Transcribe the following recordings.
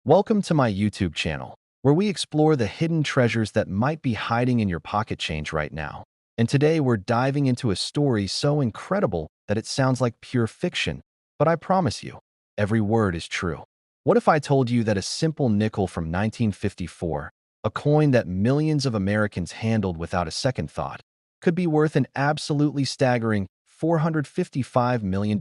Welcome to my YouTube channel, where we explore the hidden treasures that might be hiding in your pocket change right now. And today we're diving into a story so incredible that it sounds like pure fiction, but I promise you, every word is true. What if I told you that a simple nickel from 1954, a coin that millions of Americans handled without a second thought, could be worth an absolutely staggering $455 million?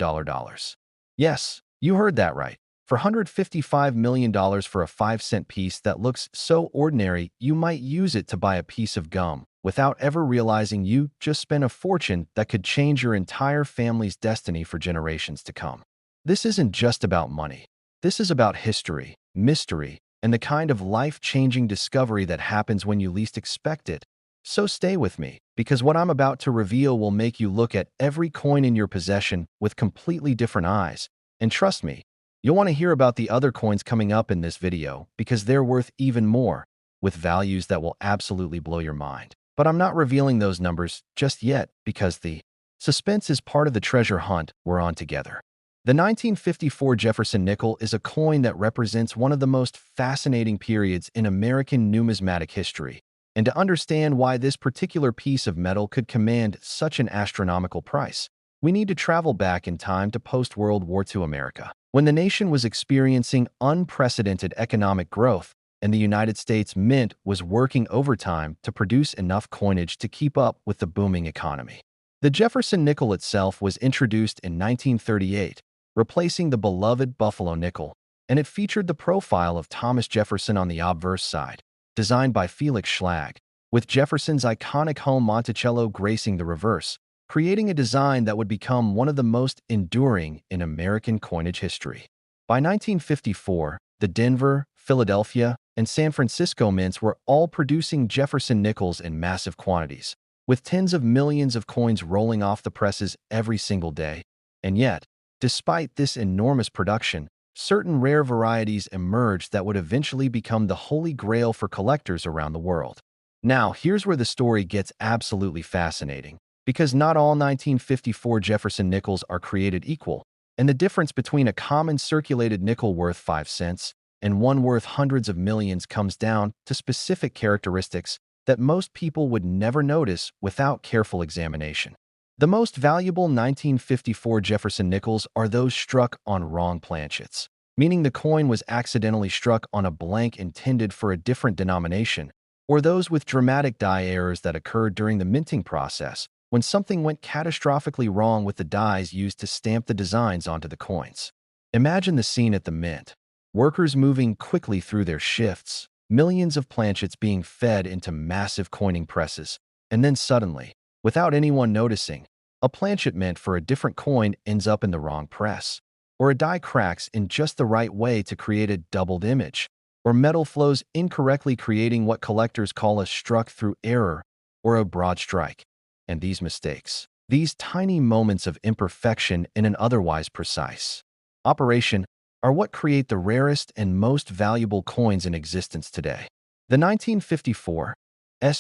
Yes, you heard that right. For $155 million for a 5-cent piece that looks so ordinary you might use it to buy a piece of gum without ever realizing you just spent a fortune that could change your entire family's destiny for generations to come. This isn't just about money. This is about history, mystery, and the kind of life-changing discovery that happens when you least expect it. So stay with me, because what I'm about to reveal will make you look at every coin in your possession with completely different eyes. And trust me, you'll want to hear about the other coins coming up in this video because they're worth even more, with values that will absolutely blow your mind. But I'm not revealing those numbers just yet because the suspense is part of the treasure hunt we're on together. The 1954 Jefferson nickel is a coin that represents one of the most fascinating periods in American numismatic history. And to understand why this particular piece of metal could command such an astronomical price, we need to travel back in time to post-World War II America, when the nation was experiencing unprecedented economic growth and the United States Mint was working overtime to produce enough coinage to keep up with the booming economy. The Jefferson nickel itself was introduced in 1938, replacing the beloved Buffalo nickel, and it featured the profile of Thomas Jefferson on the obverse side, designed by Felix Schlag, with Jefferson's iconic home Monticello gracing the reverse, creating a design that would become one of the most enduring in American coinage history. By 1954, the Denver, Philadelphia, and San Francisco mints were all producing Jefferson nickels in massive quantities, with tens of millions of coins rolling off the presses every single day. And yet, despite this enormous production, certain rare varieties emerged that would eventually become the holy grail for collectors around the world. Now, here's where the story gets absolutely fascinating, because not all 1954 Jefferson nickels are created equal, and the difference between a common circulated nickel worth 5 cents and one worth hundreds of millions comes down to specific characteristics that most people would never notice without careful examination. The most valuable 1954 Jefferson nickels are those struck on wrong planchets, meaning the coin was accidentally struck on a blank intended for a different denomination, or those with dramatic die errors that occurred during the minting process, when something went catastrophically wrong with the dies used to stamp the designs onto the coins. Imagine the scene at the mint. Workers moving quickly through their shifts, millions of planchets being fed into massive coining presses, and then suddenly, without anyone noticing, a planchet meant for a different coin ends up in the wrong press, or a die cracks in just the right way to create a doubled image, or metal flows incorrectly creating what collectors call a struck through error or a broad strike. And these mistakes, these tiny moments of imperfection in an otherwise precise operation, are what create the rarest and most valuable coins in existence today. The 1954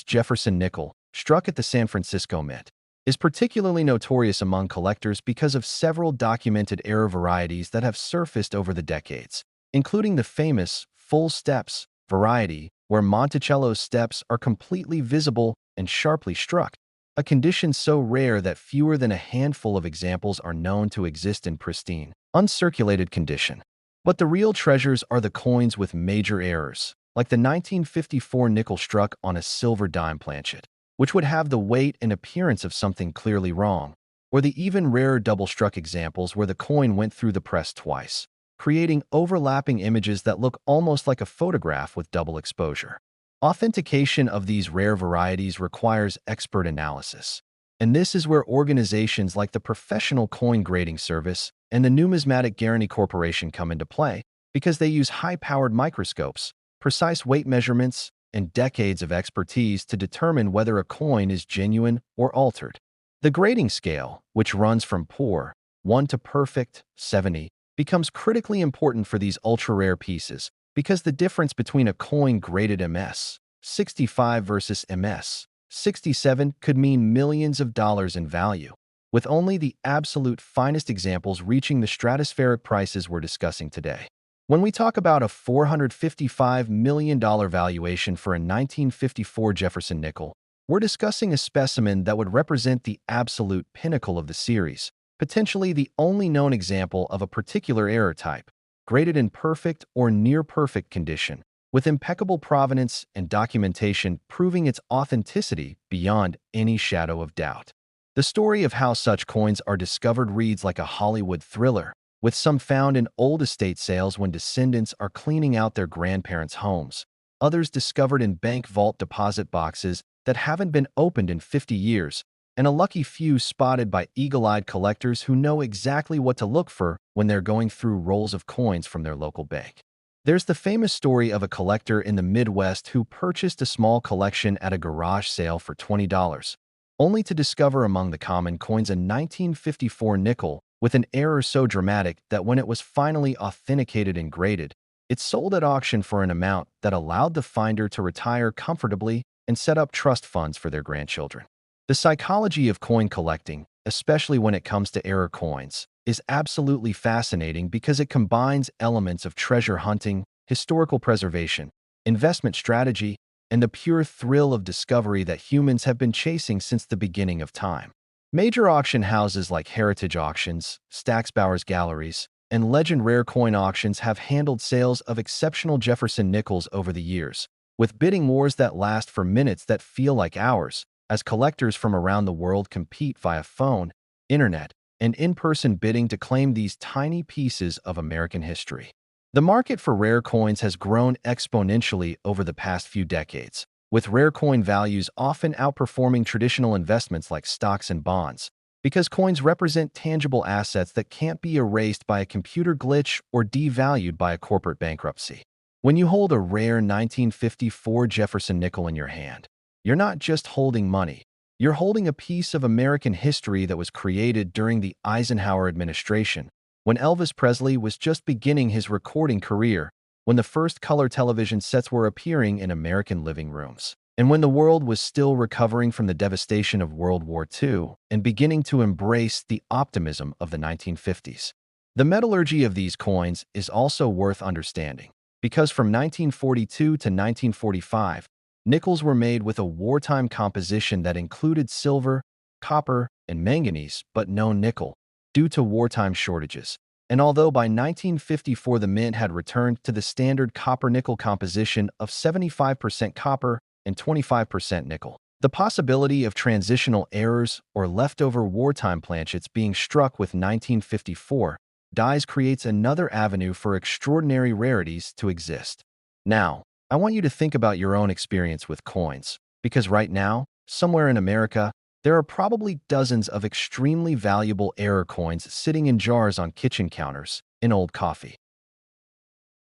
Jefferson nickel, struck at the San Francisco Mint, is particularly notorious among collectors because of several documented error varieties that have surfaced over the decades, including the famous full steps variety, where Monticello's steps are completely visible and sharply struck, a condition so rare that fewer than a handful of examples are known to exist in pristine, uncirculated condition. But the real treasures are the coins with major errors, like the 1954 nickel struck on a silver dime planchet, which would have the weight and appearance of something clearly wrong, or the even rarer double-struck examples where the coin went through the press twice, creating overlapping images that look almost like a photograph with double exposure. Authentication of these rare varieties requires expert analysis, and this is where organizations like the Professional Coin Grading Service and the Numismatic Guarantee Corporation come into play because they use high-powered microscopes, precise weight measurements, and decades of expertise to determine whether a coin is genuine or altered. The grading scale, which runs from poor, 1 to perfect, 70, becomes critically important for these ultra-rare pieces because the difference between a coin graded MS 65 versus MS 67 could mean millions of dollars in value, with only the absolute finest examples reaching the stratospheric prices we're discussing today. When we talk about a $455 million valuation for a 1954 Jefferson nickel, we're discussing a specimen that would represent the absolute pinnacle of the series, potentially the only known example of a particular error type, graded in perfect or near-perfect condition, with impeccable provenance and documentation proving its authenticity beyond any shadow of doubt. The story of how such coins are discovered reads like a Hollywood thriller, with some found in old estate sales when descendants are cleaning out their grandparents' homes, others discovered in bank vault deposit boxes that haven't been opened in 50 years, and a lucky few spotted by eagle-eyed collectors who know exactly what to look for when they're going through rolls of coins from their local bank. There's the famous story of a collector in the Midwest who purchased a small collection at a garage sale for $20, only to discover among the common coins a 1954 nickel with an error so dramatic that when it was finally authenticated and graded, it sold at auction for an amount that allowed the finder to retire comfortably and set up trust funds for their grandchildren. The psychology of coin collecting, especially when it comes to error coins, is absolutely fascinating because it combines elements of treasure hunting, historical preservation, investment strategy, and the pure thrill of discovery that humans have been chasing since the beginning of time. Major auction houses like Heritage Auctions, Stack's Bowers Galleries, and Legend Rare Coin Auctions have handled sales of exceptional Jefferson nickels over the years, with bidding wars that last for minutes that feel like hours, as collectors from around the world compete via phone, internet, and in-person bidding to claim these tiny pieces of American history. The market for rare coins has grown exponentially over the past few decades, with rare coin values often outperforming traditional investments like stocks and bonds, because coins represent tangible assets that can't be erased by a computer glitch or devalued by a corporate bankruptcy. When you hold a rare 1954 Jefferson nickel in your hand, you're not just holding money. You're holding a piece of American history that was created during the Eisenhower administration, when Elvis Presley was just beginning his recording career, when the first color television sets were appearing in American living rooms, and when the world was still recovering from the devastation of World War II and beginning to embrace the optimism of the 1950s. The metallurgy of these coins is also worth understanding, because from 1942 to 1945, nickels were made with a wartime composition that included silver, copper, and manganese, but no nickel, due to wartime shortages. And although by 1954 the mint had returned to the standard copper-nickel composition of 75% copper and 25% nickel, the possibility of transitional errors or leftover wartime planchets being struck with 1954 dies creates another avenue for extraordinary rarities to exist. Now, I want you to think about your own experience with coins, because right now, somewhere in America, there are probably dozens of extremely valuable error coins sitting in jars on kitchen counters in old coffee.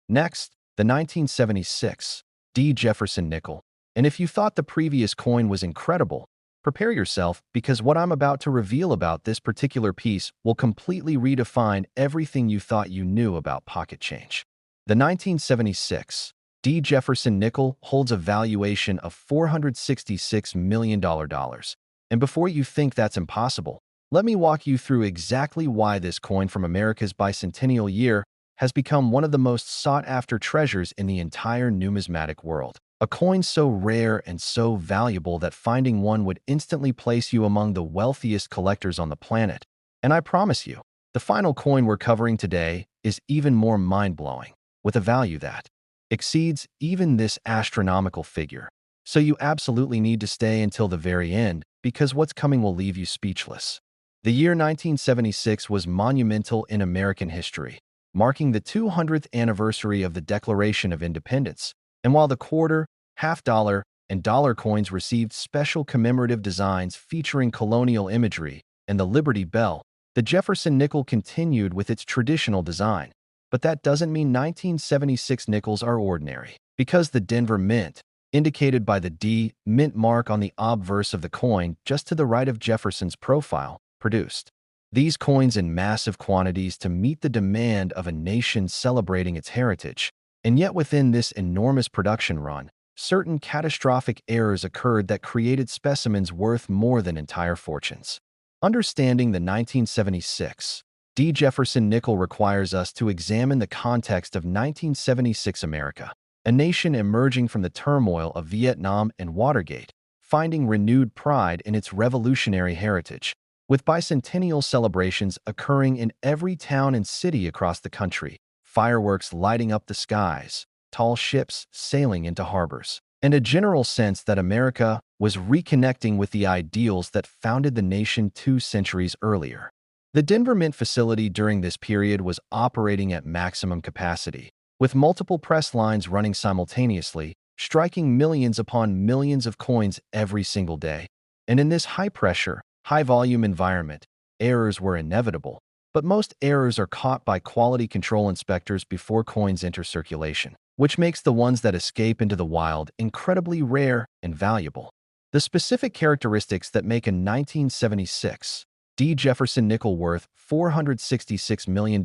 Next, the 1976 D. Jefferson nickel. And if you thought the previous coin was incredible, prepare yourself because what I'm about to reveal about this particular piece will completely redefine everything you thought you knew about pocket change. The 1976 D. Jefferson nickel holds a valuation of $466 million. And before you think that's impossible, let me walk you through exactly why this coin from America's bicentennial year has become one of the most sought-after treasures in the entire numismatic world. A coin so rare and so valuable that finding one would instantly place you among the wealthiest collectors on the planet. And I promise you, the final coin we're covering today is even more mind-blowing, with a value that exceeds even this astronomical figure. So you absolutely need to stay until the very end, because what's coming will leave you speechless. The year 1976 was monumental in American history, marking the 200th anniversary of the Declaration of Independence. And while the quarter, half-dollar, and dollar coins received special commemorative designs featuring colonial imagery and the Liberty Bell, the Jefferson nickel continued with its traditional design. But that doesn't mean 1976 nickels are ordinary, because the Denver Mint, indicated by the D mint mark on the obverse of the coin just to the right of Jefferson's profile, produced these coins in massive quantities to meet the demand of a nation celebrating its heritage. And yet within this enormous production run, certain catastrophic errors occurred that created specimens worth more than entire fortunes. Understanding the 1976 D. Jefferson nickel requires us to examine the context of 1976 America, a nation emerging from the turmoil of Vietnam and Watergate, finding renewed pride in its revolutionary heritage, with bicentennial celebrations occurring in every town and city across the country, fireworks lighting up the skies, tall ships sailing into harbors, and a general sense that America was reconnecting with the ideals that founded the nation 2 centuries earlier. The Denver Mint facility during this period was operating at maximum capacity, with multiple press lines running simultaneously, striking millions upon millions of coins every single day. And in this high-pressure, high-volume environment, errors were inevitable, but most errors are caught by quality control inspectors before coins enter circulation, which makes the ones that escape into the wild incredibly rare and valuable. The specific characteristics that make a 1976 D. Jefferson nickel worth $466 million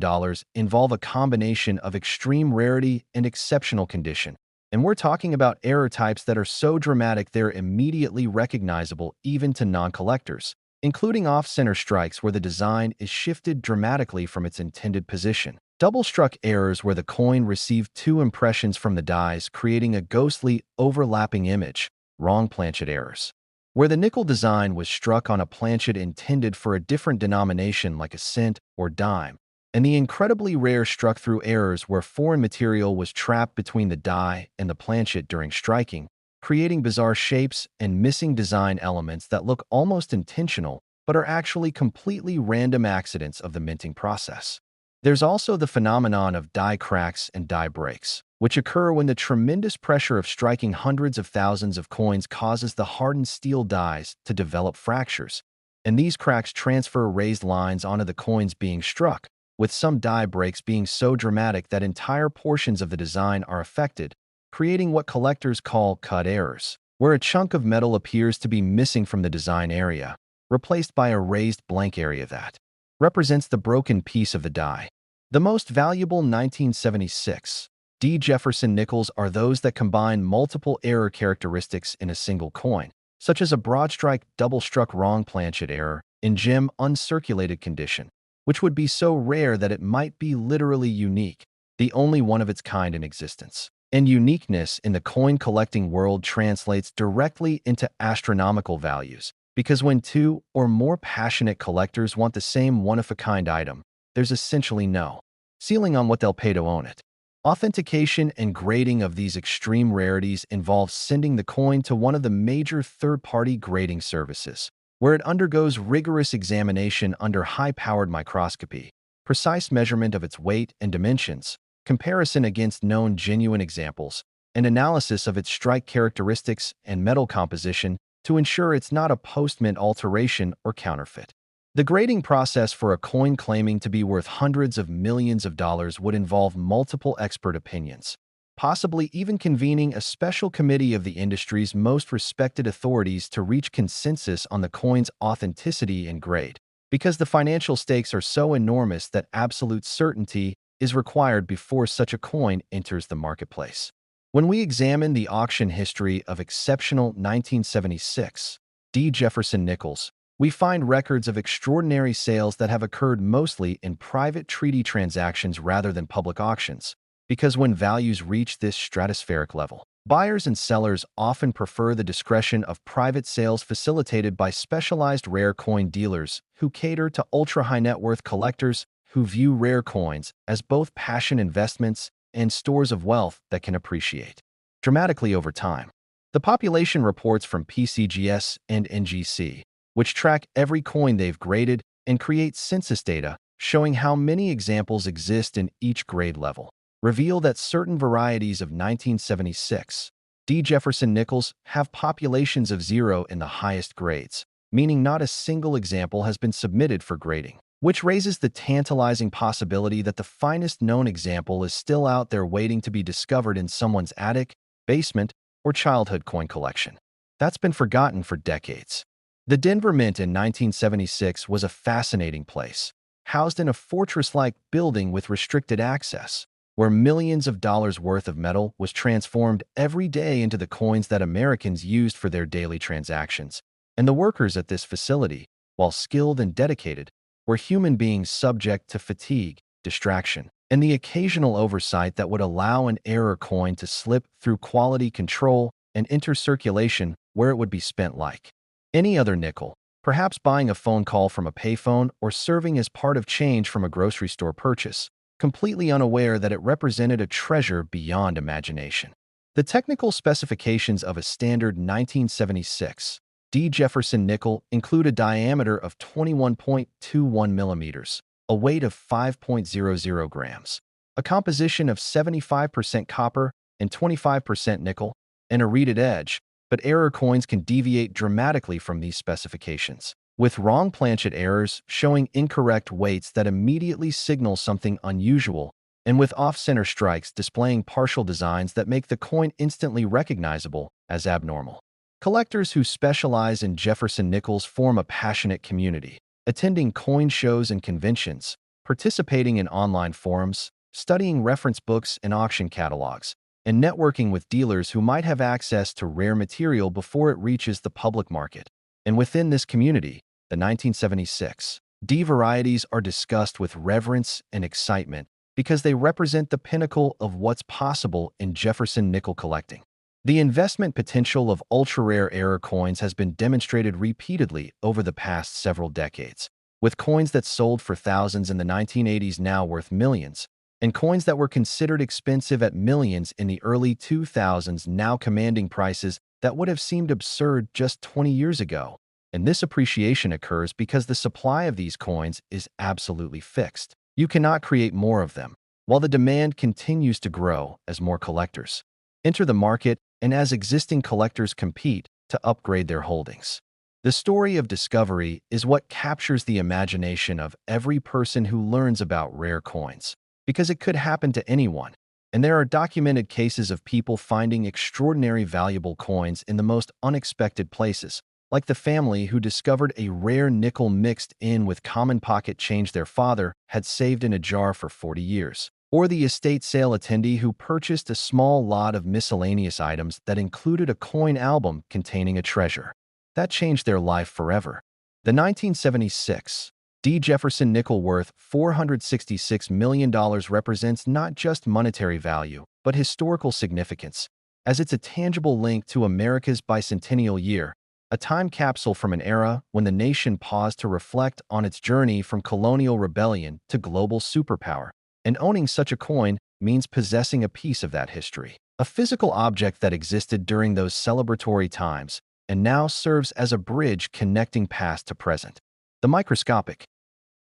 involve a combination of extreme rarity and exceptional condition. And we're talking about error types that are so dramatic they're immediately recognizable even to non-collectors, including off-center strikes where the design is shifted dramatically from its intended position. Double-struck errors where the coin received two impressions from the dies, creating a ghostly, overlapping image. Wrong planchet errors, where the nickel design was struck on a planchet intended for a different denomination like a cent or dime, and the incredibly rare struck-through errors where foreign material was trapped between the die and the planchet during striking, creating bizarre shapes and missing design elements that look almost intentional but are actually completely random accidents of the minting process. There's also the phenomenon of die cracks and die breaks, which occur when the tremendous pressure of striking hundreds of thousands of coins causes the hardened steel dies to develop fractures, and these cracks transfer raised lines onto the coins being struck, with some die breaks being so dramatic that entire portions of the design are affected, creating what collectors call cut errors, where a chunk of metal appears to be missing from the design area, replaced by a raised blank area that represents the broken piece of the die. The most valuable 1976 D. Jefferson nickels are those that combine multiple error characteristics in a single coin, such as a broad-strike double-struck wrong planchet error in gem uncirculated condition, which would be so rare that it might be literally unique, the only one of its kind in existence. And uniqueness in the coin-collecting world translates directly into astronomical values, because when two or more passionate collectors want the same one-of-a-kind item, there's essentially no ceiling on what they'll pay to own it. Authentication and grading of these extreme rarities involves sending the coin to one of the major third-party grading services, where it undergoes rigorous examination under high-powered microscopy, precise measurement of its weight and dimensions, comparison against known genuine examples, and analysis of its strike characteristics and metal composition to ensure it's not a post-mint alteration or counterfeit. The grading process for a coin claiming to be worth hundreds of millions of dollars would involve multiple expert opinions, possibly even convening a special committee of the industry's most respected authorities to reach consensus on the coin's authenticity and grade, because the financial stakes are so enormous that absolute certainty is required before such a coin enters the marketplace. When we examine the auction history of exceptional 1976 D. Jefferson nickels, we find records of extraordinary sales that have occurred mostly in private treaty transactions rather than public auctions, because when values reach this stratospheric level, buyers and sellers often prefer the discretion of private sales facilitated by specialized rare coin dealers who cater to ultra-high net worth collectors who view rare coins as both passion investments and stores of wealth that can appreciate dramatically over time. The population reports from PCGS and NGC, which track every coin they've graded and create census data showing how many examples exist in each grade level, reveal that certain varieties of 1976 D. Jefferson nickels have populations of 0 in the highest grades, meaning not a single example has been submitted for grading, which raises the tantalizing possibility that the finest known example is still out there waiting to be discovered in someone's attic, basement, or childhood coin collection that's been forgotten for decades. The Denver Mint in 1976 was a fascinating place, housed in a fortress-like building with restricted access, where millions of dollars worth of metal was transformed every day into the coins that Americans used for their daily transactions. And the workers at this facility, while skilled and dedicated, were human beings subject to fatigue, distraction, and the occasional oversight that would allow an error coin to slip through quality control and enter circulation where it would be spent like any other nickel, perhaps buying a phone call from a payphone or serving as part of change from a grocery store purchase, completely unaware that it represented a treasure beyond imagination. The technical specifications of a standard 1976 D. Jefferson nickel include a diameter of 21.21 millimeters, a weight of 5.00 grams, a composition of 75% copper and 25% nickel, and a reeded edge, but error coins can deviate dramatically from these specifications, with wrong planchet errors showing incorrect weights that immediately signal something unusual, and with off-center strikes displaying partial designs that make the coin instantly recognizable as abnormal. Collectors who specialize in Jefferson nickels form a passionate community, attending coin shows and conventions, participating in online forums, studying reference books and auction catalogs, and networking with dealers who might have access to rare material before it reaches the public market. And within this community, the 1976 D varieties are discussed with reverence and excitement because they represent the pinnacle of what's possible in Jefferson nickel collecting. The investment potential of ultra-rare error coins has been demonstrated repeatedly over the past several decades, with coins that sold for thousands in the 1980s now worth millions, and coins that were considered expensive at millions in the early 2000s now commanding prices that would have seemed absurd just 20 years ago. And this appreciation occurs because the supply of these coins is absolutely fixed. You cannot create more of them, while the demand continues to grow as more collectors enter the market and as existing collectors compete to upgrade their holdings. The story of discovery is what captures the imagination of every person who learns about rare coins, because it could happen to anyone, and there are documented cases of people finding extraordinary valuable coins in the most unexpected places, like the family who discovered a rare nickel mixed in with common pocket change their father had saved in a jar for 40 years. Or the estate sale attendee who purchased a small lot of miscellaneous items that included a coin album containing a treasure that changed their life forever. The 1976 D. Jefferson nickel worth $466 million represents not just monetary value, but historical significance, as it's a tangible link to America's bicentennial year, a time capsule from an era when the nation paused to reflect on its journey from colonial rebellion to global superpower. And owning such a coin means possessing a piece of that history, a physical object that existed during those celebratory times and now serves as a bridge connecting past to present. The microscopic.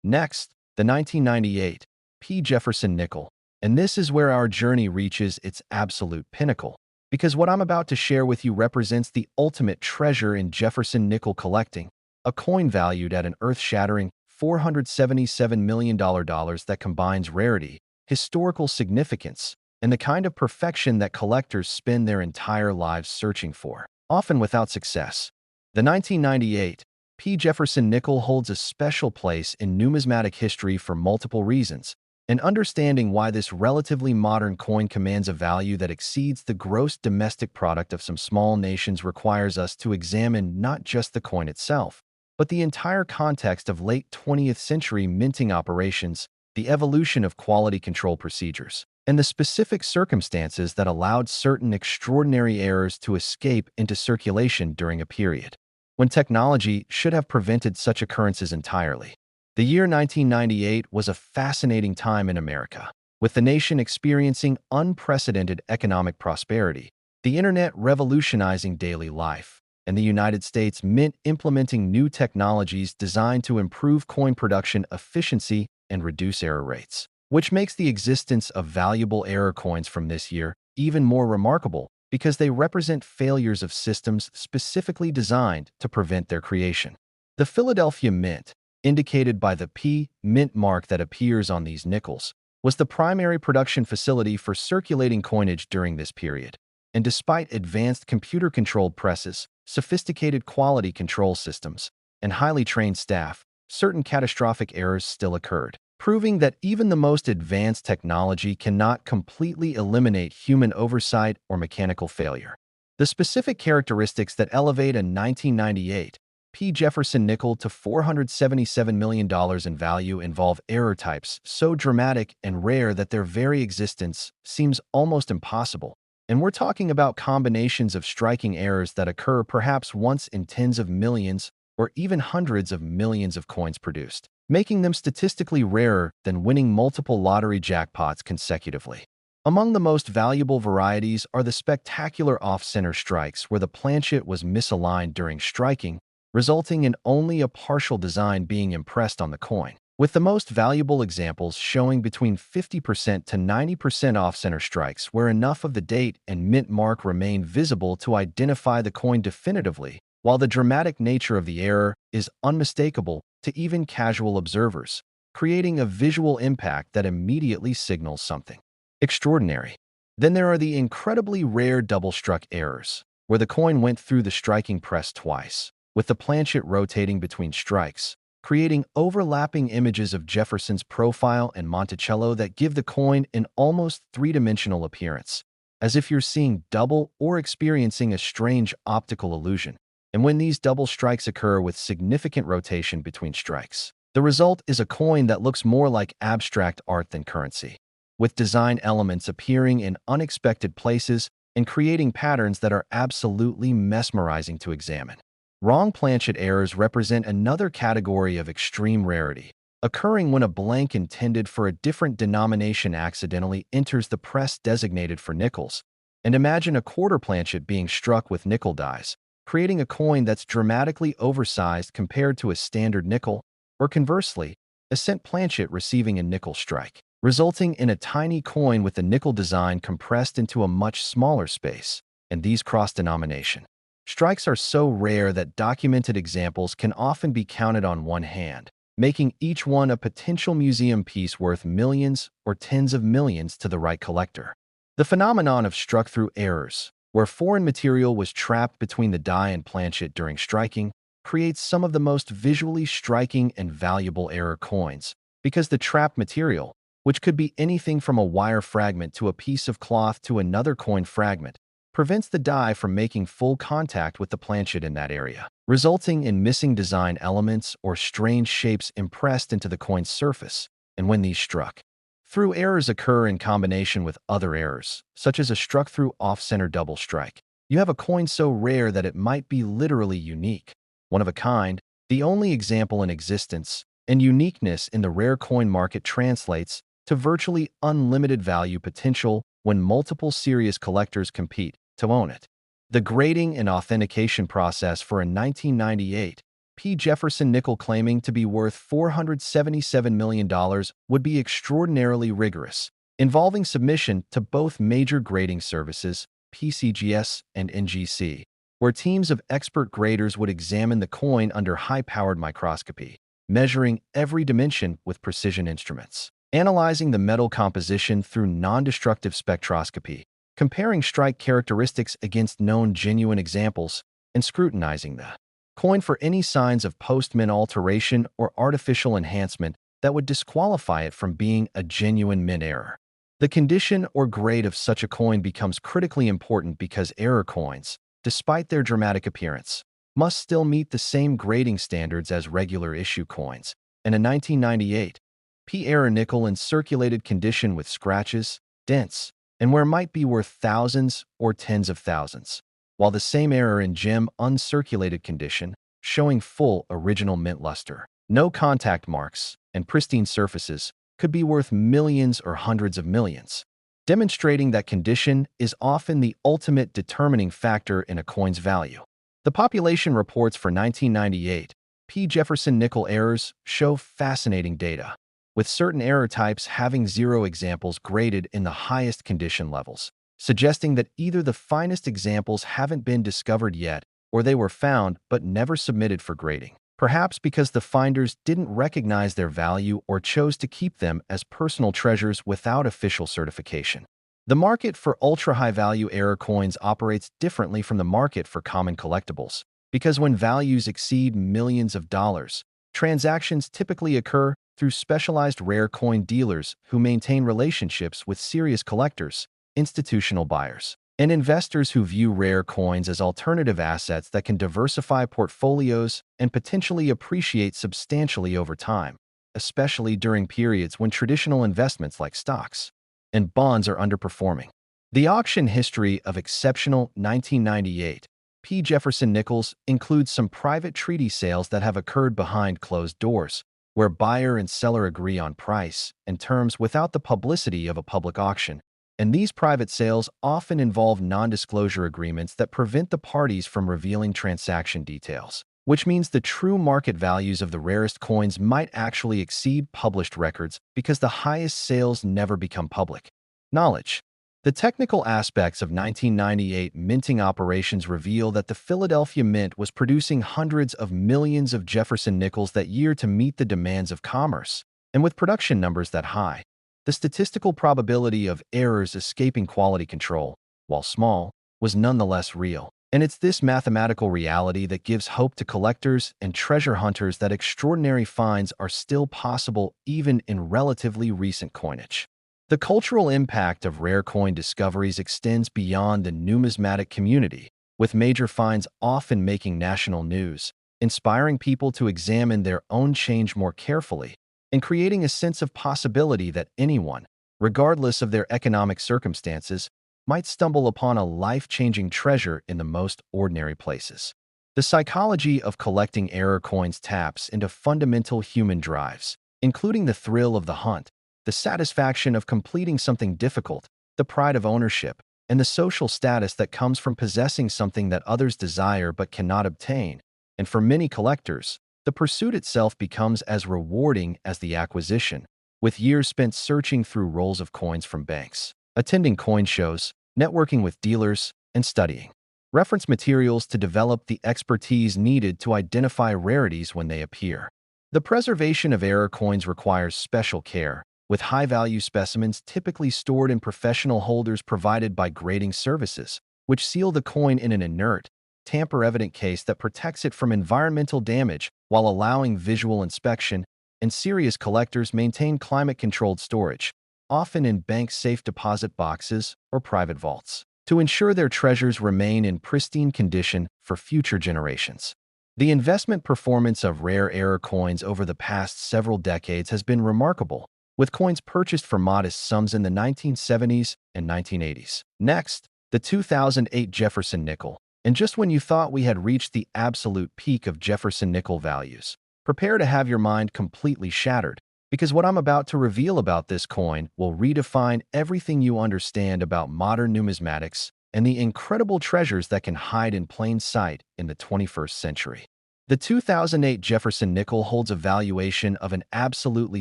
Next, the 1998 P. Jefferson nickel. And this is where our journey reaches its absolute pinnacle, because what I'm about to share with you represents the ultimate treasure in Jefferson nickel collecting, a coin valued at an earth-shattering $477 million that combines rarity, historical significance, and the kind of perfection that collectors spend their entire lives searching for, often without success. The 1998 P. Jefferson nickel holds a special place in numismatic history for multiple reasons, and understanding why this relatively modern coin commands a value that exceeds the gross domestic product of some small nations requires us to examine not just the coin itself, but the entire context of late 20th century minting operations, the evolution of quality control procedures, and the specific circumstances that allowed certain extraordinary errors to escape into circulation during a period when technology should have prevented such occurrences entirely. The year 1998 was a fascinating time in America, with the nation experiencing unprecedented economic prosperity, the internet revolutionizing daily life, and the United States Mint implementing new technologies designed to improve coin production efficiency and reduce error rates, which makes the existence of valuable error coins from this year even more remarkable because they represent failures of systems specifically designed to prevent their creation. The Philadelphia Mint, indicated by the P. Mint mark that appears on these nickels, was the primary production facility for circulating coinage during this period. And despite advanced computer-controlled presses, sophisticated quality control systems, and highly trained staff, certain catastrophic errors still occurred, proving that even the most advanced technology cannot completely eliminate human oversight or mechanical failure. The specific characteristics that elevate a 1998 P. Jefferson nickel to $477 million in value involve error types so dramatic and rare that their very existence seems almost impossible. And we're talking about combinations of striking errors that occur perhaps once in tens of millions or even hundreds of millions of coins produced, making them statistically rarer than winning multiple lottery jackpots consecutively. Among the most valuable varieties are the spectacular off-center strikes where the planchet was misaligned during striking, resulting in only a partial design being impressed on the coin, with the most valuable examples showing between 50% to 90% off-center strikes where enough of the date and mint mark remain visible to identify the coin definitively, while the dramatic nature of the error is unmistakable to even casual observers, creating a visual impact that immediately signals something extraordinary. Then there are the incredibly rare double-struck errors, where the coin went through the striking press twice, with the planchet rotating between strikes, creating overlapping images of Jefferson's profile and Monticello that give the coin an almost three-dimensional appearance, as if you're seeing double or experiencing a strange optical illusion. And when these double strikes occur with significant rotation between strikes, the result is a coin that looks more like abstract art than currency, with design elements appearing in unexpected places and creating patterns that are absolutely mesmerizing to examine. Wrong planchet errors represent another category of extreme rarity, occurring when a blank intended for a different denomination accidentally enters the press designated for nickels. And imagine a quarter planchet being struck with nickel dies, creating a coin that's dramatically oversized compared to a standard nickel, or conversely, a cent planchet receiving a nickel strike, resulting in a tiny coin with the nickel design compressed into a much smaller space. And these cross-denomination strikes are so rare that documented examples can often be counted on one hand, making each one a potential museum piece worth millions or tens of millions to the right collector. The phenomenon of struck-through errors, where foreign material was trapped between the die and planchet during striking, creates some of the most visually striking and valuable error coins, because the trapped material, which could be anything from a wire fragment to a piece of cloth to another coin fragment, prevents the die from making full contact with the planchet in that area, resulting in missing design elements or strange shapes impressed into the coin's surface. And when these struck-through errors occur in combination with other errors, such as a struck-through off-center double strike, you have a coin so rare that it might be literally unique, one of a kind, the only example in existence, and uniqueness in the rare coin market translates to virtually unlimited value potential when multiple serious collectors compete to own it. The grading and authentication process for a 1998 P. Jefferson nickel claiming to be worth $477 million would be extraordinarily rigorous, involving submission to both major grading services, PCGS and NGC, where teams of expert graders would examine the coin under high-powered microscopy, measuring every dimension with precision instruments, analyzing the metal composition through non-destructive spectroscopy, comparing strike characteristics against known genuine examples, and scrutinizing the coin for any signs of post-mint alteration or artificial enhancement that would disqualify it from being a genuine mint error. The condition or grade of such a coin becomes critically important because error coins, despite their dramatic appearance, must still meet the same grading standards as regular issue coins. In a 1998 P. error nickel in circulated condition with scratches, dents, and where might be worth thousands or tens of thousands, while the same error in gem uncirculated condition, showing full original mint luster, no contact marks, and pristine surfaces, could be worth millions or hundreds of millions, demonstrating that condition is often the ultimate determining factor in a coin's value. The population reports for 1998 P. Jefferson nickel errors show fascinating data, with certain error types having 0 examples graded in the highest condition levels, suggesting that either the finest examples haven't been discovered yet or they were found but never submitted for grading, perhaps because the finders didn't recognize their value or chose to keep them as personal treasures without official certification. The market for ultra-high-value error coins operates differently from the market for common collectibles, because when values exceed millions of dollars, transactions typically occur through specialized rare coin dealers who maintain relationships with serious collectors, institutional buyers, and investors who view rare coins as alternative assets that can diversify portfolios and potentially appreciate substantially over time, especially during periods when traditional investments like stocks and bonds are underperforming. The auction history of exceptional 1998 P. Jefferson nickels includes some private treaty sales that have occurred behind closed doors, where buyer and seller agree on price and terms without the publicity of a public auction. And these private sales often involve non-disclosure agreements that prevent the parties from revealing transaction details, which means the true market values of the rarest coins might actually exceed published records because the highest sales never become public knowledge. The technical aspects of 1998 minting operations reveal that the Philadelphia Mint was producing hundreds of millions of Jefferson nickels that year to meet the demands of commerce. And with production numbers that high, the statistical probability of errors escaping quality control, while small, was nonetheless real. And it's this mathematical reality that gives hope to collectors and treasure hunters that extraordinary finds are still possible even in relatively recent coinage. The cultural impact of rare coin discoveries extends beyond the numismatic community, with major finds often making national news, inspiring people to examine their own change more carefully, and creating a sense of possibility that anyone, regardless of their economic circumstances, might stumble upon a life-changing treasure in the most ordinary places. The psychology of collecting error coins taps into fundamental human drives, including the thrill of the hunt, the satisfaction of completing something difficult, the pride of ownership, and the social status that comes from possessing something that others desire but cannot obtain. And for many collectors, the pursuit itself becomes as rewarding as the acquisition, with years spent searching through rolls of coins from banks, attending coin shows, networking with dealers, and studying reference materials to develop the expertise needed to identify rarities when they appear. The preservation of error coins requires special care, with high-value specimens typically stored in professional holders provided by grading services, which seal the coin in an inert, tamper-evident case that protects it from environmental damage while allowing visual inspection, and serious collectors maintain climate-controlled storage, often in bank-safe deposit boxes or private vaults, to ensure their treasures remain in pristine condition for future generations. The investment performance of rare error coins over the past several decades has been remarkable, with coins purchased for modest sums in the 1970s and 1980s. Next, the 2008 Jefferson nickel. And just when you thought we had reached the absolute peak of Jefferson nickel values, prepare to have your mind completely shattered, because what I'm about to reveal about this coin will redefine everything you understand about modern numismatics and the incredible treasures that can hide in plain sight in the 21st century. The 2008 Jefferson nickel holds a valuation of an absolutely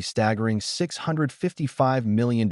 staggering $655 million,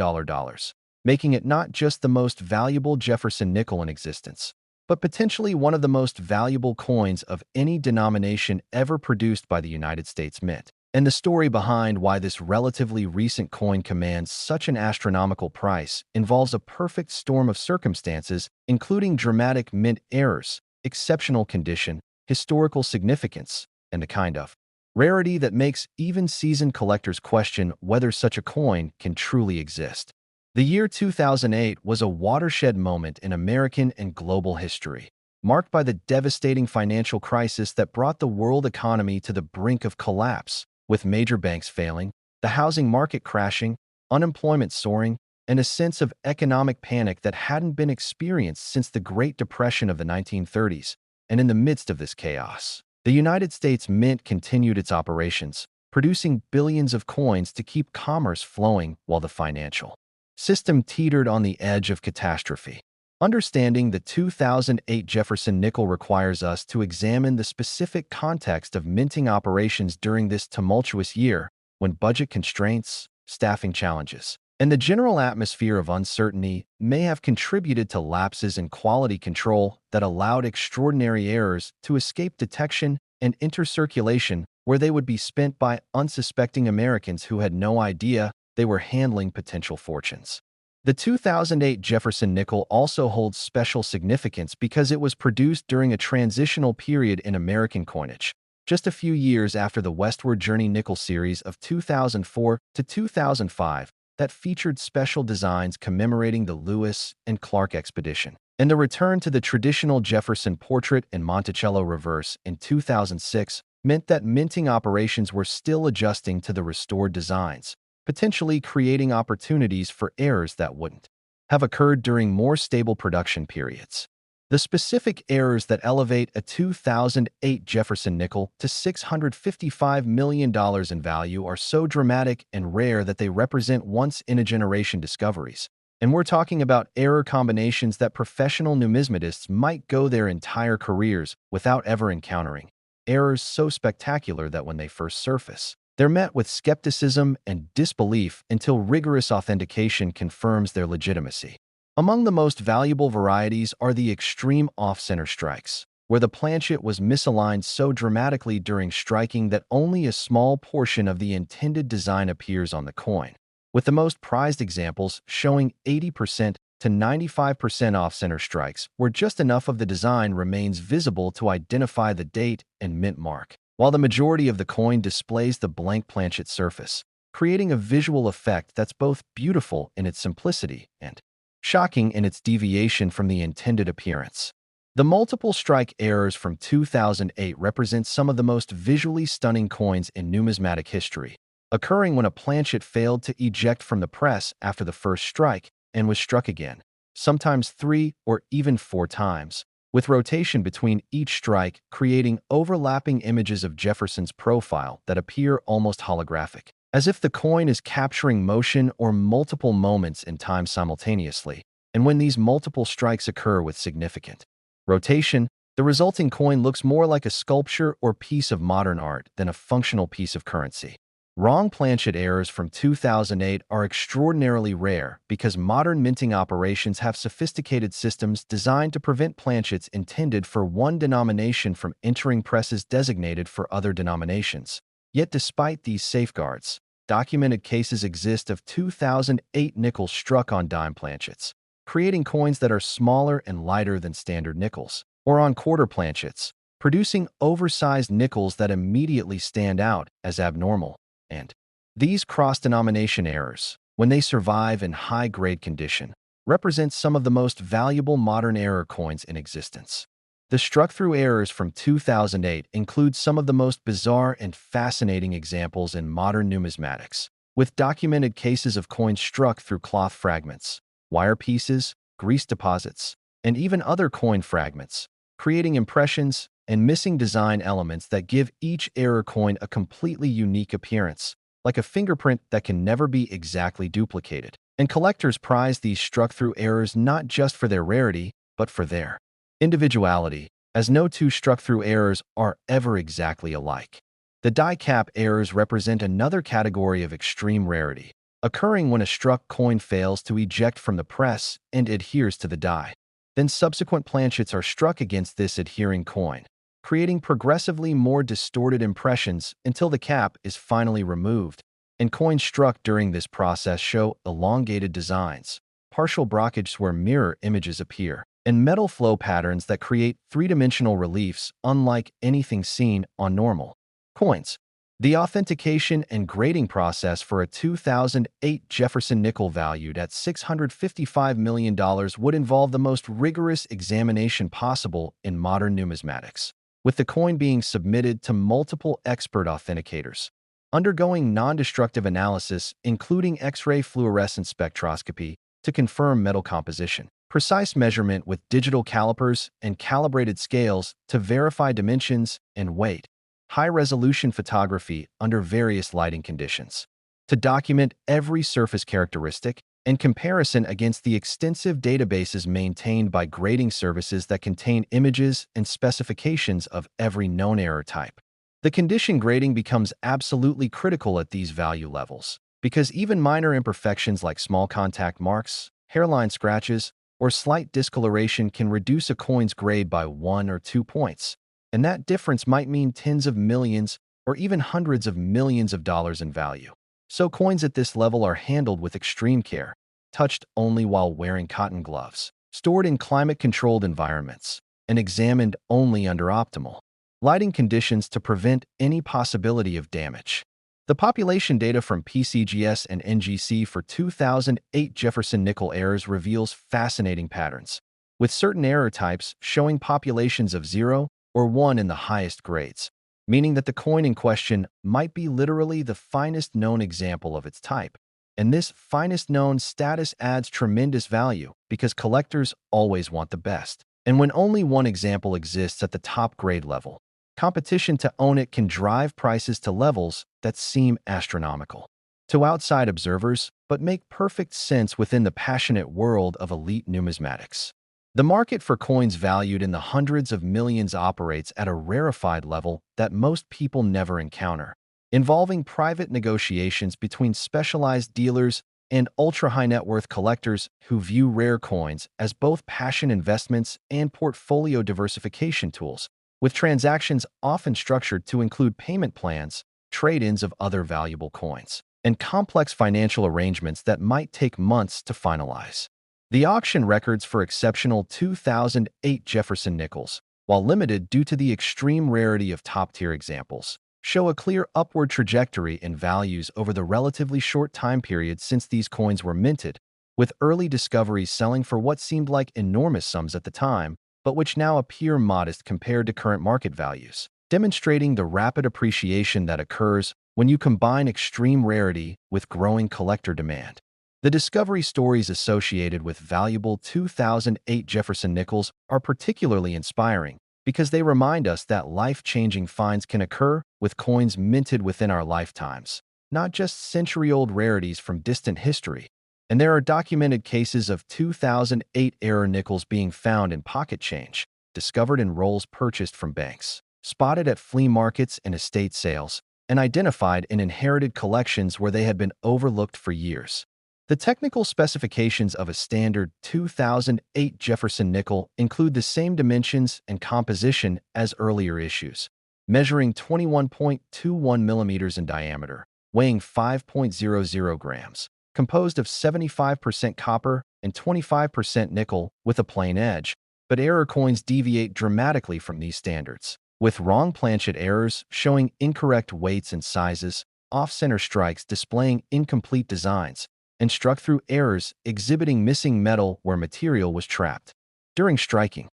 making it not just the most valuable Jefferson nickel in existence, but potentially one of the most valuable coins of any denomination ever produced by the United States Mint. And the story behind why this relatively recent coin commands such an astronomical price involves a perfect storm of circumstances, including dramatic mint errors, exceptional condition, historical significance, and a kind of rarity that makes even seasoned collectors question whether such a coin can truly exist. The year 2008 was a watershed moment in American and global history, marked by the devastating financial crisis that brought the world economy to the brink of collapse, with major banks failing, the housing market crashing, unemployment soaring, and a sense of economic panic that hadn't been experienced since the Great Depression of the 1930s. And in the midst of this chaos, the United States Mint continued its operations, producing billions of coins to keep commerce flowing while the financial system teetered on the edge of catastrophe. Understanding the 2008 Jefferson nickel requires us to examine the specific context of minting operations during this tumultuous year, when budget constraints, staffing challenges, and the general atmosphere of uncertainty may have contributed to lapses in quality control that allowed extraordinary errors to escape detection and enter circulation, where they would be spent by unsuspecting Americans who had no idea they were handling potential fortunes. The 2008 Jefferson nickel also holds special significance because it was produced during a transitional period in American coinage, just a few years after the Westward Journey nickel series of 2004 to 2005 that featured special designs commemorating the Lewis and Clark expedition. And the return to the traditional Jefferson portrait and Monticello reverse in 2006 meant that minting operations were still adjusting to the restored designs, potentially creating opportunities for errors that wouldn't have occurred during more stable production periods. The specific errors that elevate a 2008 Jefferson nickel to $655 million in value are so dramatic and rare that they represent once-in-a-generation discoveries. And we're talking about error combinations that professional numismatists might go their entire careers without ever encountering. Errors so spectacular that when they first surface, they're met with skepticism and disbelief until rigorous authentication confirms their legitimacy. Among the most valuable varieties are the extreme off-center strikes, where the planchet was misaligned so dramatically during striking that only a small portion of the intended design appears on the coin, with the most prized examples showing 80% to 95% off-center strikes where just enough of the design remains visible to identify the date and mint mark, while the majority of the coin displays the blank planchet surface, creating a visual effect that's both beautiful in its simplicity and shocking in its deviation from the intended appearance. The multiple strike errors from 2008 represent some of the most visually stunning coins in numismatic history, occurring when a planchet failed to eject from the press after the first strike and was struck again, sometimes 3 or even 4 times, with rotation between each strike creating overlapping images of Jefferson's profile that appear almost holographic, as if the coin is capturing motion or multiple moments in time simultaneously. And when these multiple strikes occur with significant rotation, the resulting coin looks more like a sculpture or piece of modern art than a functional piece of currency. Wrong planchet errors from 2008 are extraordinarily rare because modern minting operations have sophisticated systems designed to prevent planchets intended for one denomination from entering presses designated for other denominations. Yet despite these safeguards, documented cases exist of 2008 nickels struck on dime planchets, creating coins that are smaller and lighter than standard nickels, or on quarter planchets, producing oversized nickels that immediately stand out as abnormal. And these cross-denomination errors, when they survive in high-grade condition, represent some of the most valuable modern error coins in existence. The struck-through errors from 2008 include some of the most bizarre and fascinating examples in modern numismatics, with documented cases of coins struck through cloth fragments, wire pieces, grease deposits, and even other coin fragments, creating impressions and missing design elements that give each error coin a completely unique appearance, like a fingerprint that can never be exactly duplicated. And collectors prize these struck-through errors not just for their rarity, but for their individuality, as no two struck-through errors are ever exactly alike. The die cap errors represent another category of extreme rarity, occurring when a struck coin fails to eject from the press and adheres to the die. Then subsequent planchets are struck against this adhering coin, creating progressively more distorted impressions until the cap is finally removed, and coins struck during this process show elongated designs, partial brockage where mirror images appear, and metal flow patterns that create three-dimensional reliefs unlike anything seen on normal coins. The authentication and grading process for a 2008 Jefferson nickel valued at $655 million would involve the most rigorous examination possible in modern numismatics, with the coin being submitted to multiple expert authenticators, undergoing non-destructive analysis including X-ray fluorescence spectroscopy to confirm metal composition, precise measurement with digital calipers and calibrated scales to verify dimensions and weight, high-resolution photography under various lighting conditions, to document every surface characteristic, and comparison against the extensive databases maintained by grading services that contain images and specifications of every known error type. The condition grading becomes absolutely critical at these value levels, because even minor imperfections like small contact marks, hairline scratches, or slight discoloration can reduce a coin's grade by 1 or 2 points. And that difference might mean tens of millions or even hundreds of millions of dollars in value. So coins at this level are handled with extreme care, touched only while wearing cotton gloves, stored in climate-controlled environments, and examined only under optimal lighting conditions to prevent any possibility of damage. The population data from PCGS and NGC for 2008 Jefferson nickel errors reveals fascinating patterns. with certain error types showing populations of 0 or 1 in the highest grades, meaning that the coin in question might be literally the finest known example of its type. And this finest known status adds tremendous value because collectors always want the best. And when only one example exists at the top grade level, competition to own it can drive prices to levels that seem astronomical to outside observers, but make perfect sense within the passionate world of elite numismatics. The market for coins valued in the hundreds of millions operates at a rarefied level that most people never encounter, involving private negotiations between specialized dealers and ultra-high net worth collectors who view rare coins as both passion investments and portfolio diversification tools, with transactions often structured to include payment plans, trade-ins of other valuable coins, and complex financial arrangements that might take months to finalize. The auction records for exceptional 2008 Jefferson nickels, while limited due to the extreme rarity of top-tier examples, show a clear upward trajectory in values over the relatively short time period since these coins were minted, with early discoveries selling for what seemed like enormous sums at the time, but which now appear modest compared to current market values, demonstrating the rapid appreciation that occurs when you combine extreme rarity with growing collector demand. The discovery stories associated with valuable 2008 Jefferson nickels are particularly inspiring because they remind us that life-changing finds can occur with coins minted within our lifetimes, not just century-old rarities from distant history. And there are documented cases of 2008 era nickels being found in pocket change, discovered in rolls purchased from banks, spotted at flea markets and estate sales, and identified in inherited collections where they had been overlooked for years. The technical specifications of a standard 2008 Jefferson nickel include the same dimensions and composition as earlier issues, measuring 21.21 millimeters in diameter, weighing 5.00 grams, composed of 75% copper and 25% nickel with a plain edge, but error coins deviate dramatically from these standards, with wrong planchet errors showing incorrect weights and sizes, off-center strikes displaying incomplete designs, and struck-through errors exhibiting missing metal where material was trapped during striking.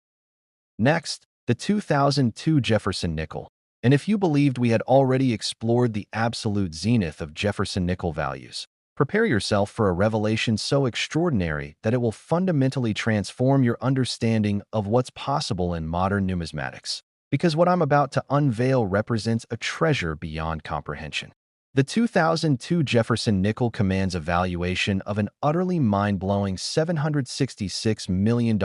Next, the 2002 Jefferson nickel. And if you believed we had already explored the absolute zenith of Jefferson nickel values, prepare yourself for a revelation so extraordinary that it will fundamentally transform your understanding of what's possible in modern numismatics. Because what I'm about to unveil represents a treasure beyond comprehension. The 2002 Jefferson nickel commands a valuation of an utterly mind-blowing $766 million,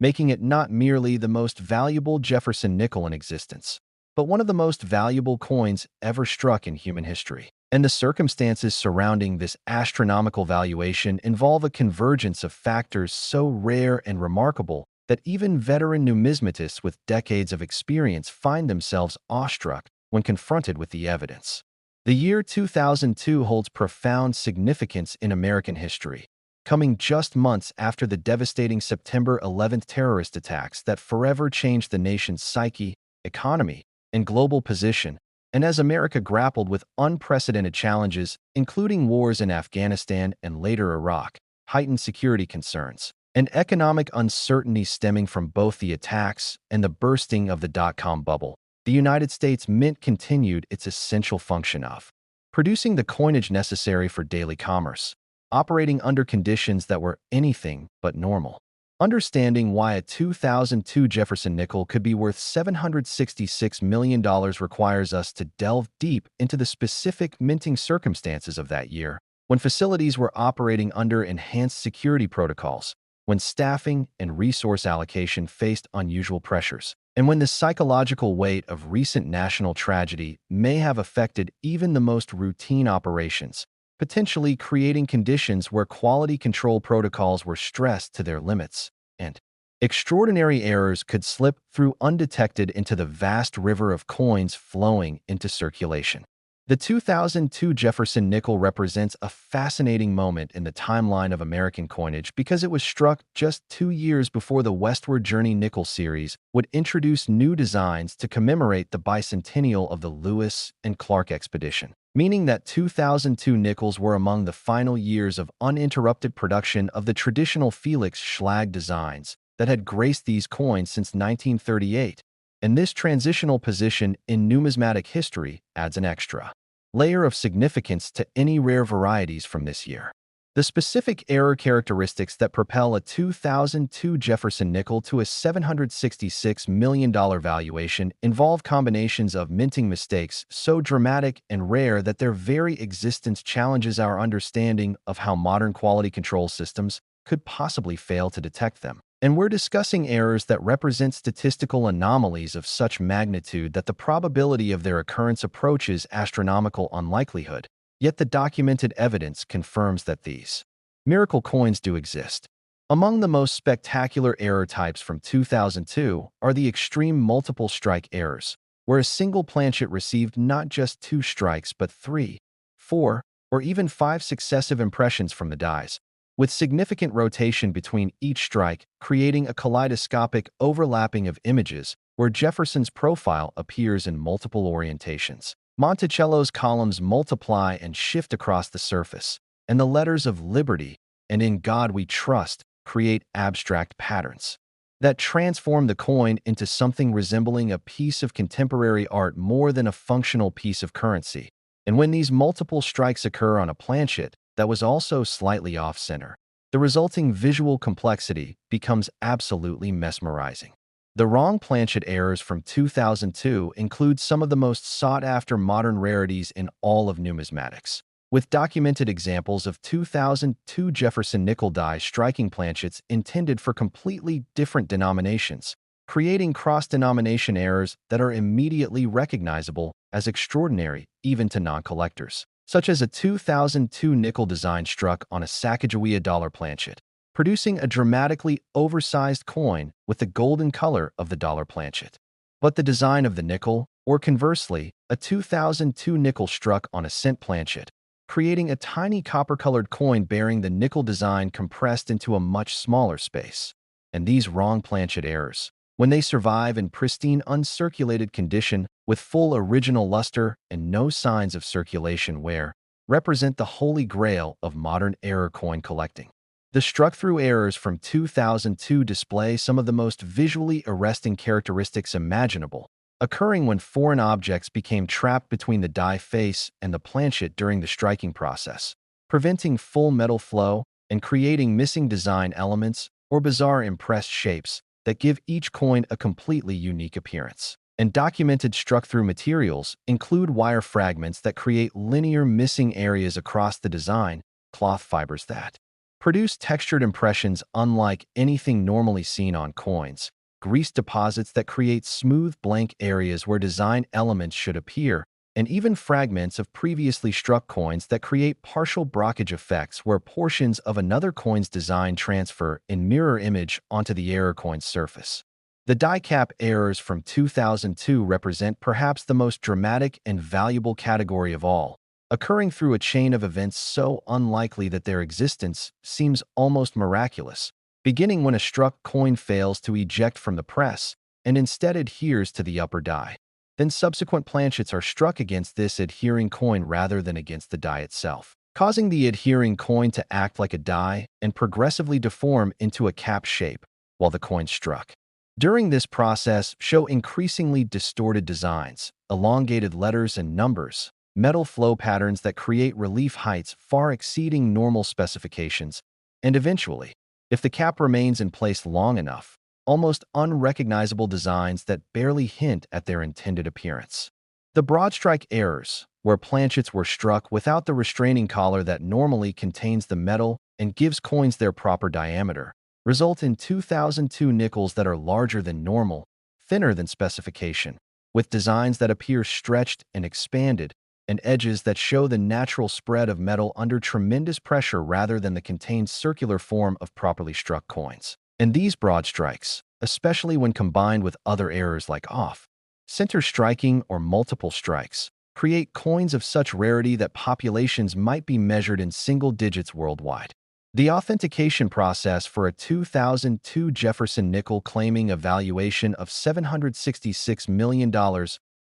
making it not merely the most valuable Jefferson nickel in existence, but one of the most valuable coins ever struck in human history. And the circumstances surrounding this astronomical valuation involve a convergence of factors so rare and remarkable that even veteran numismatists with decades of experience find themselves awestruck when confronted with the evidence. The year 2002 holds profound significance in American history, coming just months after the devastating September 11th terrorist attacks that forever changed the nation's psyche, economy, and global position, and as America grappled with unprecedented challenges, including wars in Afghanistan and later Iraq, heightened security concerns, and economic uncertainty stemming from both the attacks and the bursting of the dot-com bubble, the United States Mint continued its essential function of producing the coinage necessary for daily commerce, operating under conditions that were anything but normal. Understanding why a 2002 Jefferson nickel could be worth $766 million requires us to delve deep into the specific minting circumstances of that year, when facilities were operating under enhanced security protocols, when staffing and resource allocation faced unusual pressures, and when the psychological weight of recent national tragedy may have affected even the most routine operations, potentially creating conditions where quality control protocols were stressed to their limits, and extraordinary errors could slip through undetected into the vast river of coins flowing into circulation. The 2002 Jefferson nickel represents a fascinating moment in the timeline of American coinage because it was struck just 2 years before the Westward Journey nickel series would introduce new designs to commemorate the bicentennial of the Lewis and Clark expedition, meaning that 2002 nickels were among the final years of uninterrupted production of the traditional Felix Schlag designs, that had graced these coins since 1938, and this transitional position in numismatic history adds an extra layer of significance to any rare varieties from this year. The specific error characteristics that propel a 2002 Jefferson nickel to a $766 million valuation involve combinations of minting mistakes so dramatic and rare that their very existence challenges our understanding of how modern quality control systems could possibly fail to detect them. And we're discussing errors that represent statistical anomalies of such magnitude that the probability of their occurrence approaches astronomical unlikelihood. Yet the documented evidence confirms that these miracle coins do exist. Among the most spectacular error types from 2002 are the extreme multiple strike errors, where a single planchet received not just 2 strikes but 3, 4, or even 5 successive impressions from the dies, with significant rotation between each strike, creating a kaleidoscopic overlapping of images where Jefferson's profile appears in multiple orientations. Monticello's columns multiply and shift across the surface, and the letters of Liberty and In God We Trust create abstract patterns that transform the coin into something resembling a piece of contemporary art more than a functional piece of currency. And when these multiple strikes occur on a planchet that was also slightly off-center, the resulting visual complexity becomes absolutely mesmerizing. The wrong planchet errors from 2002 include some of the most sought-after modern rarities in all of numismatics, with documented examples of 2002 Jefferson nickel die striking planchets intended for completely different denominations, creating cross-denomination errors that are immediately recognizable as extraordinary even to non-collectors, such as a 2002 nickel design struck on a Sacagawea dollar planchet, producing a dramatically oversized coin with the golden color of the dollar planchet. But the design of the nickel, or conversely, a 2002 nickel struck on a cent planchet, creating a tiny copper-colored coin bearing the nickel design compressed into a much smaller space. And these wrong planchet errors, when they survive in pristine uncirculated condition with full original luster and no signs of circulation wear, represent the holy grail of modern error coin collecting. The struck-through errors from 2002 display some of the most visually arresting characteristics imaginable, occurring when foreign objects became trapped between the die face and the planchet during the striking process, preventing full metal flow and creating missing design elements or bizarre impressed shapes that give each coin a completely unique appearance. And documented struck-through materials include wire fragments that create linear missing areas across the design, cloth fibers that produce textured impressions unlike anything normally seen on coins, grease deposits that create smooth blank areas where design elements should appear, and even fragments of previously struck coins that create partial brockage effects where portions of another coin's design transfer in mirror image onto the error coin's surface. The die cap errors from 2002 represent perhaps the most dramatic and valuable category of all, occurring through a chain of events so unlikely that their existence seems almost miraculous, beginning when a struck coin fails to eject from the press and instead adheres to the upper die. Then subsequent planchets are struck against this adhering coin rather than against the die itself, causing the adhering coin to act like a die and progressively deform into a cap shape while the coin struck. During this process, show increasingly distorted designs, elongated letters and numbers, metal flow patterns that create relief heights far exceeding normal specifications, and eventually, if the cap remains in place long enough, almost unrecognizable designs that barely hint at their intended appearance. The broad strike errors, where planchets were struck without the restraining collar that normally contains the metal and gives coins their proper diameter, result in 2002 nickels that are larger than normal, thinner than specification, with designs that appear stretched and expanded, and edges that show the natural spread of metal under tremendous pressure rather than the contained circular form of properly struck coins. And these broad strikes, especially when combined with other errors like off-center striking or multiple strikes, create coins of such rarity that populations might be measured in single digits worldwide. The authentication process for a 2002 Jefferson nickel claiming a valuation of $766 million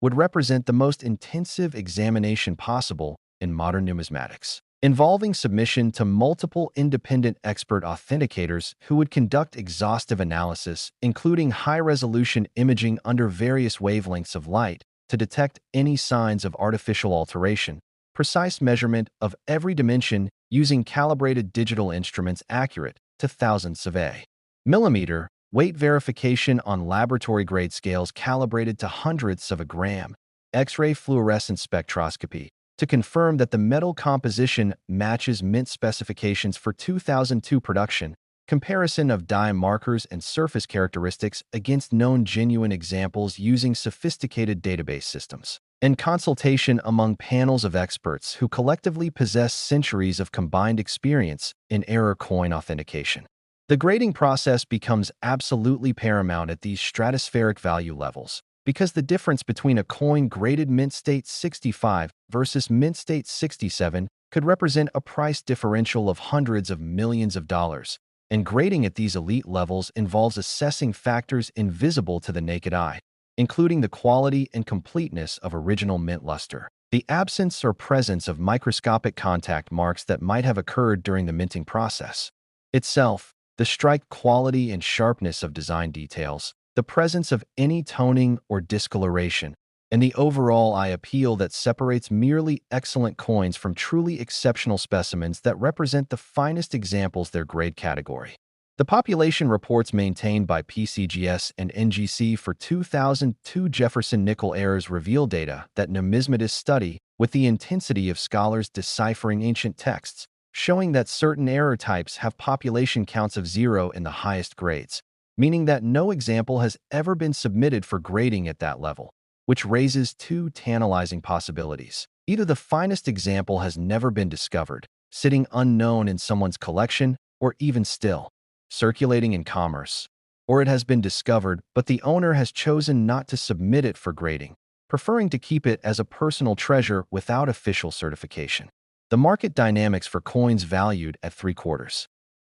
would represent the most intensive examination possible in modern numismatics. involving submission to multiple independent expert authenticators who would conduct exhaustive analysis, including high-resolution imaging under various wavelengths of light to detect any signs of artificial alteration, precise measurement of every dimension using calibrated digital instruments accurate to thousandths of a millimeter, weight verification on laboratory-grade scales calibrated to hundredths of a gram, X-ray fluorescence spectroscopy, to confirm that the metal composition matches mint specifications for 2002 production, comparison of dye markers and surface characteristics against known genuine examples using sophisticated database systems, and consultation among panels of experts who collectively possess centuries of combined experience in error coin authentication. The grading process becomes absolutely paramount at these stratospheric value levels, because the difference between a coin graded mint state 65 versus mint state 67 could represent a price differential of hundreds of millions of dollars, and grading at these elite levels involves assessing factors invisible to the naked eye, including the quality and completeness of original mint luster, the absence or presence of microscopic contact marks that might have occurred during the minting process itself, the strike quality and sharpness of design details, the presence of any toning or discoloration, and the overall eye appeal that separates merely excellent coins from truly exceptional specimens that represent the finest examples their grade category. The population reports maintained by PCGS and NGC for 2002 Jefferson nickel errors reveal data that numismatists study with the intensity of scholars deciphering ancient texts, showing that certain error types have population counts of 0 in the highest grades, meaning that no example has ever been submitted for grading at that level, which raises two tantalizing possibilities. Either the finest example has never been discovered, sitting unknown in someone's collection, or even still, circulating in commerce, or it has been discovered, but the owner has chosen not to submit it for grading, preferring to keep it as a personal treasure without official certification. The market dynamics for coins valued at 3/4.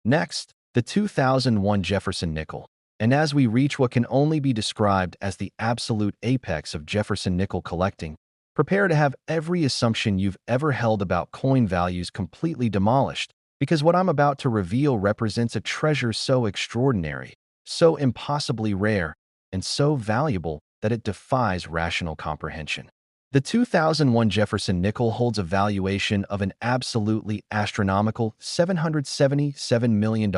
Next, the 2001 Jefferson nickel. And as we reach what can only be described as the absolute apex of Jefferson nickel collecting, prepare to have every assumption you've ever held about coin values completely demolished, because what I'm about to reveal represents a treasure so extraordinary, so impossibly rare, and so valuable that it defies rational comprehension. The 2001 Jefferson nickel holds a valuation of an absolutely astronomical $777 million,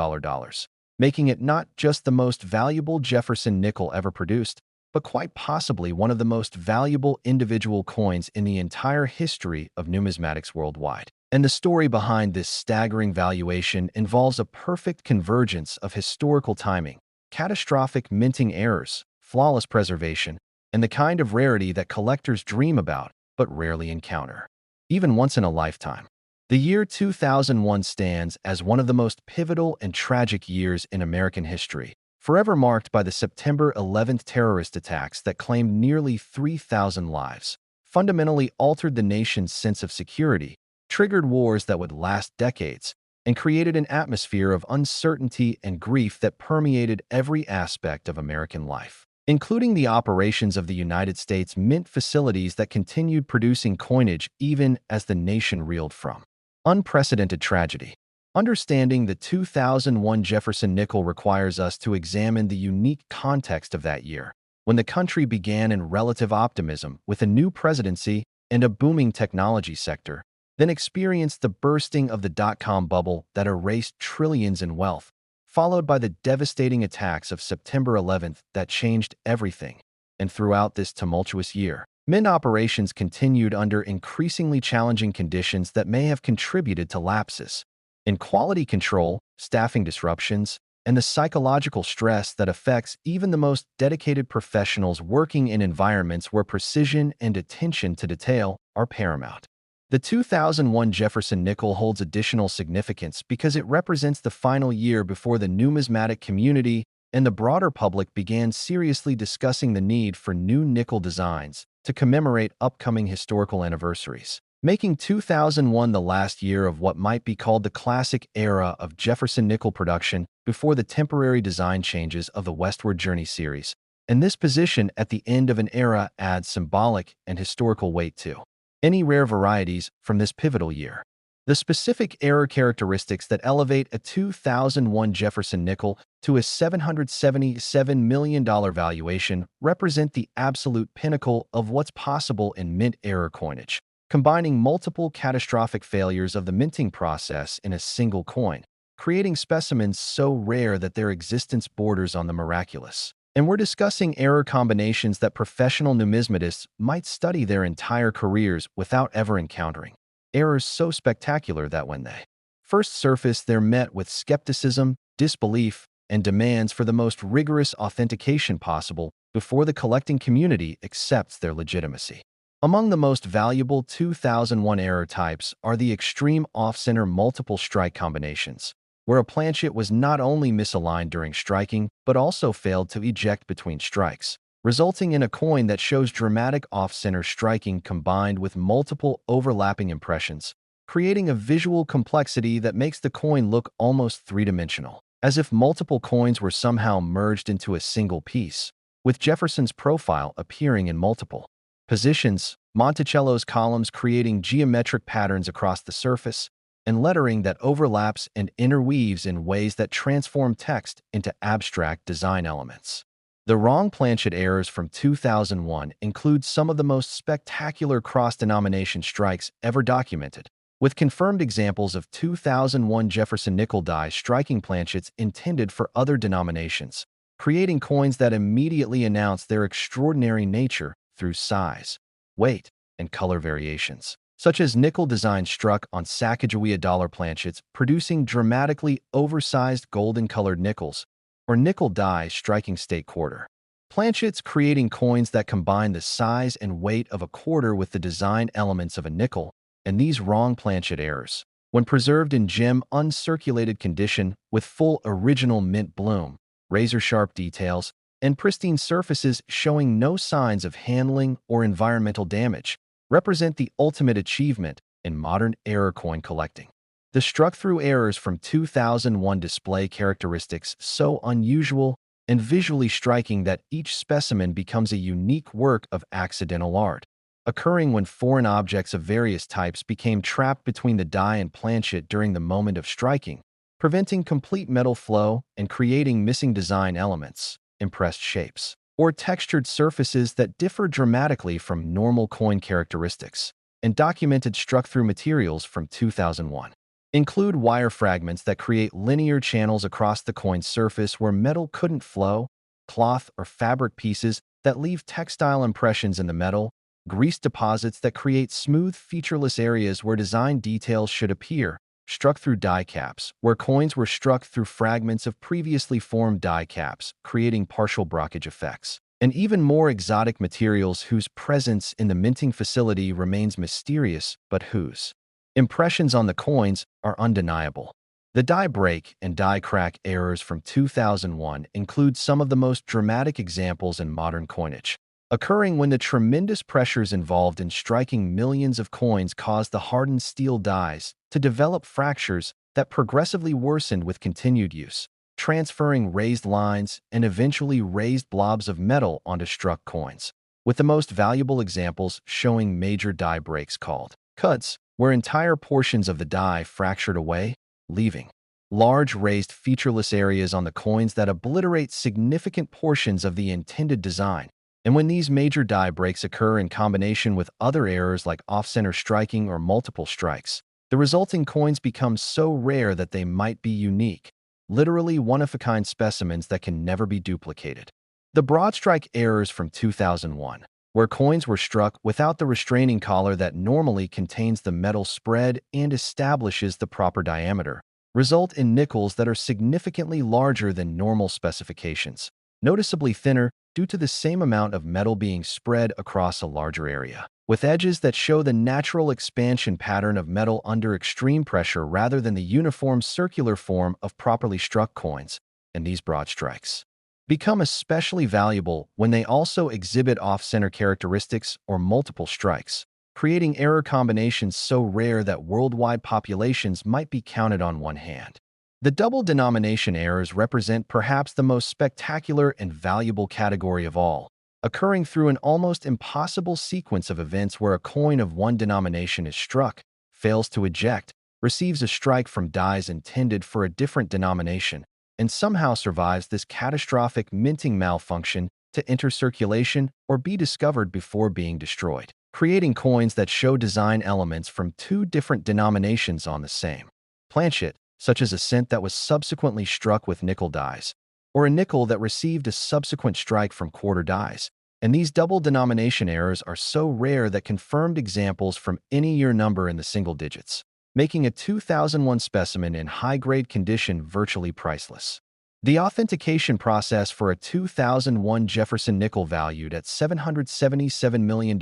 making it not just the most valuable Jefferson nickel ever produced, but quite possibly one of the most valuable individual coins in the entire history of numismatics worldwide. And the story behind this staggering valuation involves a perfect convergence of historical timing, catastrophic minting errors, flawless preservation, and the kind of rarity that collectors dream about but rarely encounter, even once in a lifetime. The year 2001 stands as one of the most pivotal and tragic years in American history, forever marked by the September 11th terrorist attacks that claimed nearly 3,000 lives, fundamentally altered the nation's sense of security, triggered wars that would last decades, and created an atmosphere of uncertainty and grief that permeated every aspect of American life, including the operations of the United States Mint facilities that continued producing coinage even as the nation reeled from unprecedented tragedy. Understanding the 2001 Jefferson nickel requires us to examine the unique context of that year, when the country began in relative optimism with a new presidency and a booming technology sector, then experienced the bursting of the dot-com bubble that erased trillions in wealth, followed by the devastating attacks of September 11th that changed everything. And throughout this tumultuous year, mint operations continued under increasingly challenging conditions that may have contributed to lapses in quality control, staffing disruptions, and the psychological stress that affects even the most dedicated professionals working in environments where precision and attention to detail are paramount. The 2001 Jefferson nickel holds additional significance because it represents the final year before the numismatic community and the broader public began seriously discussing the need for new nickel designs to commemorate upcoming historical anniversaries, making 2001 the last year of what might be called the classic era of Jefferson nickel production before the temporary design changes of the Westward Journey series. And this position at the end of an era adds symbolic and historical weight to any rare varieties from this pivotal year. The specific error characteristics that elevate a 2001 Jefferson nickel to a $777 million valuation represent the absolute pinnacle of what's possible in mint error coinage, combining multiple catastrophic failures of the minting process in a single coin, creating specimens so rare that their existence borders on the miraculous. And we're discussing error combinations that professional numismatists might study their entire careers without ever encountering. Errors so spectacular that when they first surface, they're met with skepticism, disbelief, and demands for the most rigorous authentication possible before the collecting community accepts their legitimacy. Among the most valuable 2001 error types are the extreme off-center multiple strike combinations, where a planchet was not only misaligned during striking, but also failed to eject between strikes, resulting in a coin that shows dramatic off-center striking combined with multiple overlapping impressions, creating a visual complexity that makes the coin look almost three-dimensional, as if multiple coins were somehow merged into a single piece, with Jefferson's profile appearing in multiple positions, Monticello's columns creating geometric patterns across the surface, and lettering that overlaps and interweaves in ways that transform text into abstract design elements. The wrong planchet errors from 2001 include some of the most spectacular cross-denomination strikes ever documented, with confirmed examples of 2001 Jefferson nickel die striking planchets intended for other denominations, creating coins that immediately announce their extraordinary nature through size, weight, and color variations, such as nickel design struck on Sacagawea dollar planchets producing dramatically oversized golden-colored nickels, or nickel die striking state quarter planchets creating coins that combine the size and weight of a quarter with the design elements of a nickel. And these wrong planchet errors, when preserved in gem uncirculated condition with full original mint bloom, razor-sharp details, and pristine surfaces showing no signs of handling or environmental damage, represent the ultimate achievement in modern error coin collecting. The struck-through errors from 2001 display characteristics so unusual and visually striking that each specimen becomes a unique work of accidental art, occurring when foreign objects of various types became trapped between the die and planchet during the moment of striking, preventing complete metal flow and creating missing design elements, impressed shapes, or textured surfaces that differ dramatically from normal coin characteristics, and documented struck-through materials from 2001. Include wire fragments that create linear channels across the coin's surface where metal couldn't flow, cloth or fabric pieces that leave textile impressions in the metal, grease deposits that create smooth, featureless areas where design details should appear, struck through die caps, where coins were struck through fragments of previously formed die caps, creating partial blockage effects, and even more exotic materials whose presence in the minting facility remains mysterious, but whose impressions on the coins are undeniable. The die break and die crack errors from 2001 include some of the most dramatic examples in modern coinage, occurring when the tremendous pressures involved in striking millions of coins caused the hardened steel dies to develop fractures that progressively worsened with continued use, transferring raised lines and eventually raised blobs of metal onto struck coins, with the most valuable examples showing major die breaks called cuts, where entire portions of the die fractured away, leaving large raised featureless areas on the coins that obliterate significant portions of the intended design. And when these major die breaks occur in combination with other errors like off-center striking or multiple strikes, the resulting coins become so rare that they might be unique, literally one-of-a-kind specimens that can never be duplicated. The broad strike errors from 2001, where coins were struck without the restraining collar that normally contains the metal spread and establishes the proper diameter, result in nickels that are significantly larger than normal specifications, noticeably thinner due to the same amount of metal being spread across a larger area, with edges that show the natural expansion pattern of metal under extreme pressure rather than the uniform circular form of properly struck coins. And these broad strikes become especially valuable when they also exhibit off-center characteristics or multiple strikes, creating error combinations so rare that worldwide populations might be counted on one hand. The double denomination errors represent perhaps the most spectacular and valuable category of all, occurring through an almost impossible sequence of events where a coin of one denomination is struck, fails to eject, receives a strike from dies intended for a different denomination, and somehow survives this catastrophic minting malfunction to enter circulation or be discovered before being destroyed, creating coins that show design elements from two different denominations on the same planchet, such as a cent that was subsequently struck with nickel dies, or a nickel that received a subsequent strike from quarter dies. And these double denomination errors are so rare that confirmed examples from any year number in the single digits, making a 2001 specimen in high-grade condition virtually priceless. The authentication process for a 2001 Jefferson nickel valued at $777 million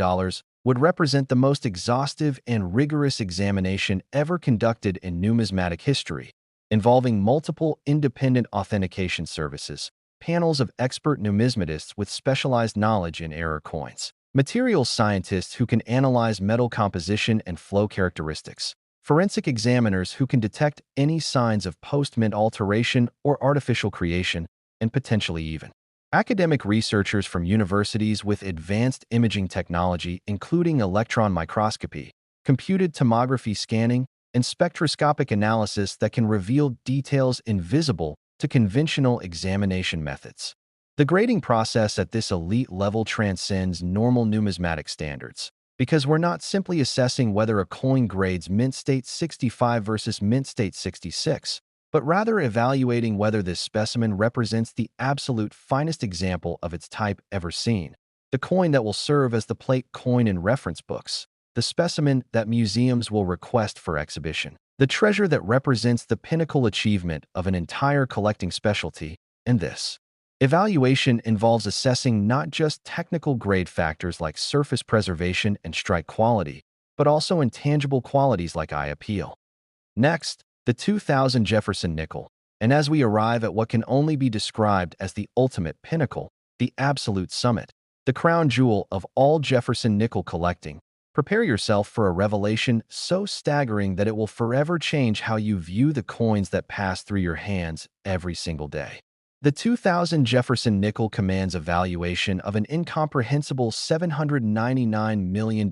would represent the most exhaustive and rigorous examination ever conducted in numismatic history, involving multiple independent authentication services, panels of expert numismatists with specialized knowledge in error coins, materials scientists who can analyze metal composition and flow characteristics, forensic examiners who can detect any signs of post-mint alteration or artificial creation, and potentially even academic researchers from universities with advanced imaging technology, including electron microscopy, computed tomography scanning, and spectroscopic analysis that can reveal details invisible to conventional examination methods. The grading process at this elite level transcends normal numismatic standards, because we're not simply assessing whether a coin grades mint state 65 versus mint state 66, but rather evaluating whether this specimen represents the absolute finest example of its type ever seen, the coin that will serve as the plate coin in reference books, the specimen that museums will request for exhibition, the treasure that represents the pinnacle achievement of an entire collecting specialty. And this evaluation involves assessing not just technical grade factors like surface preservation and strike quality, but also intangible qualities like eye appeal. Next, the 2000 Jefferson nickel, and as we arrive at what can only be described as the ultimate pinnacle, the absolute summit, the crown jewel of all Jefferson nickel collecting, prepare yourself for a revelation so staggering that it will forever change how you view the coins that pass through your hands every single day. The 2000 Jefferson nickel commands a valuation of an incomprehensible $799 million,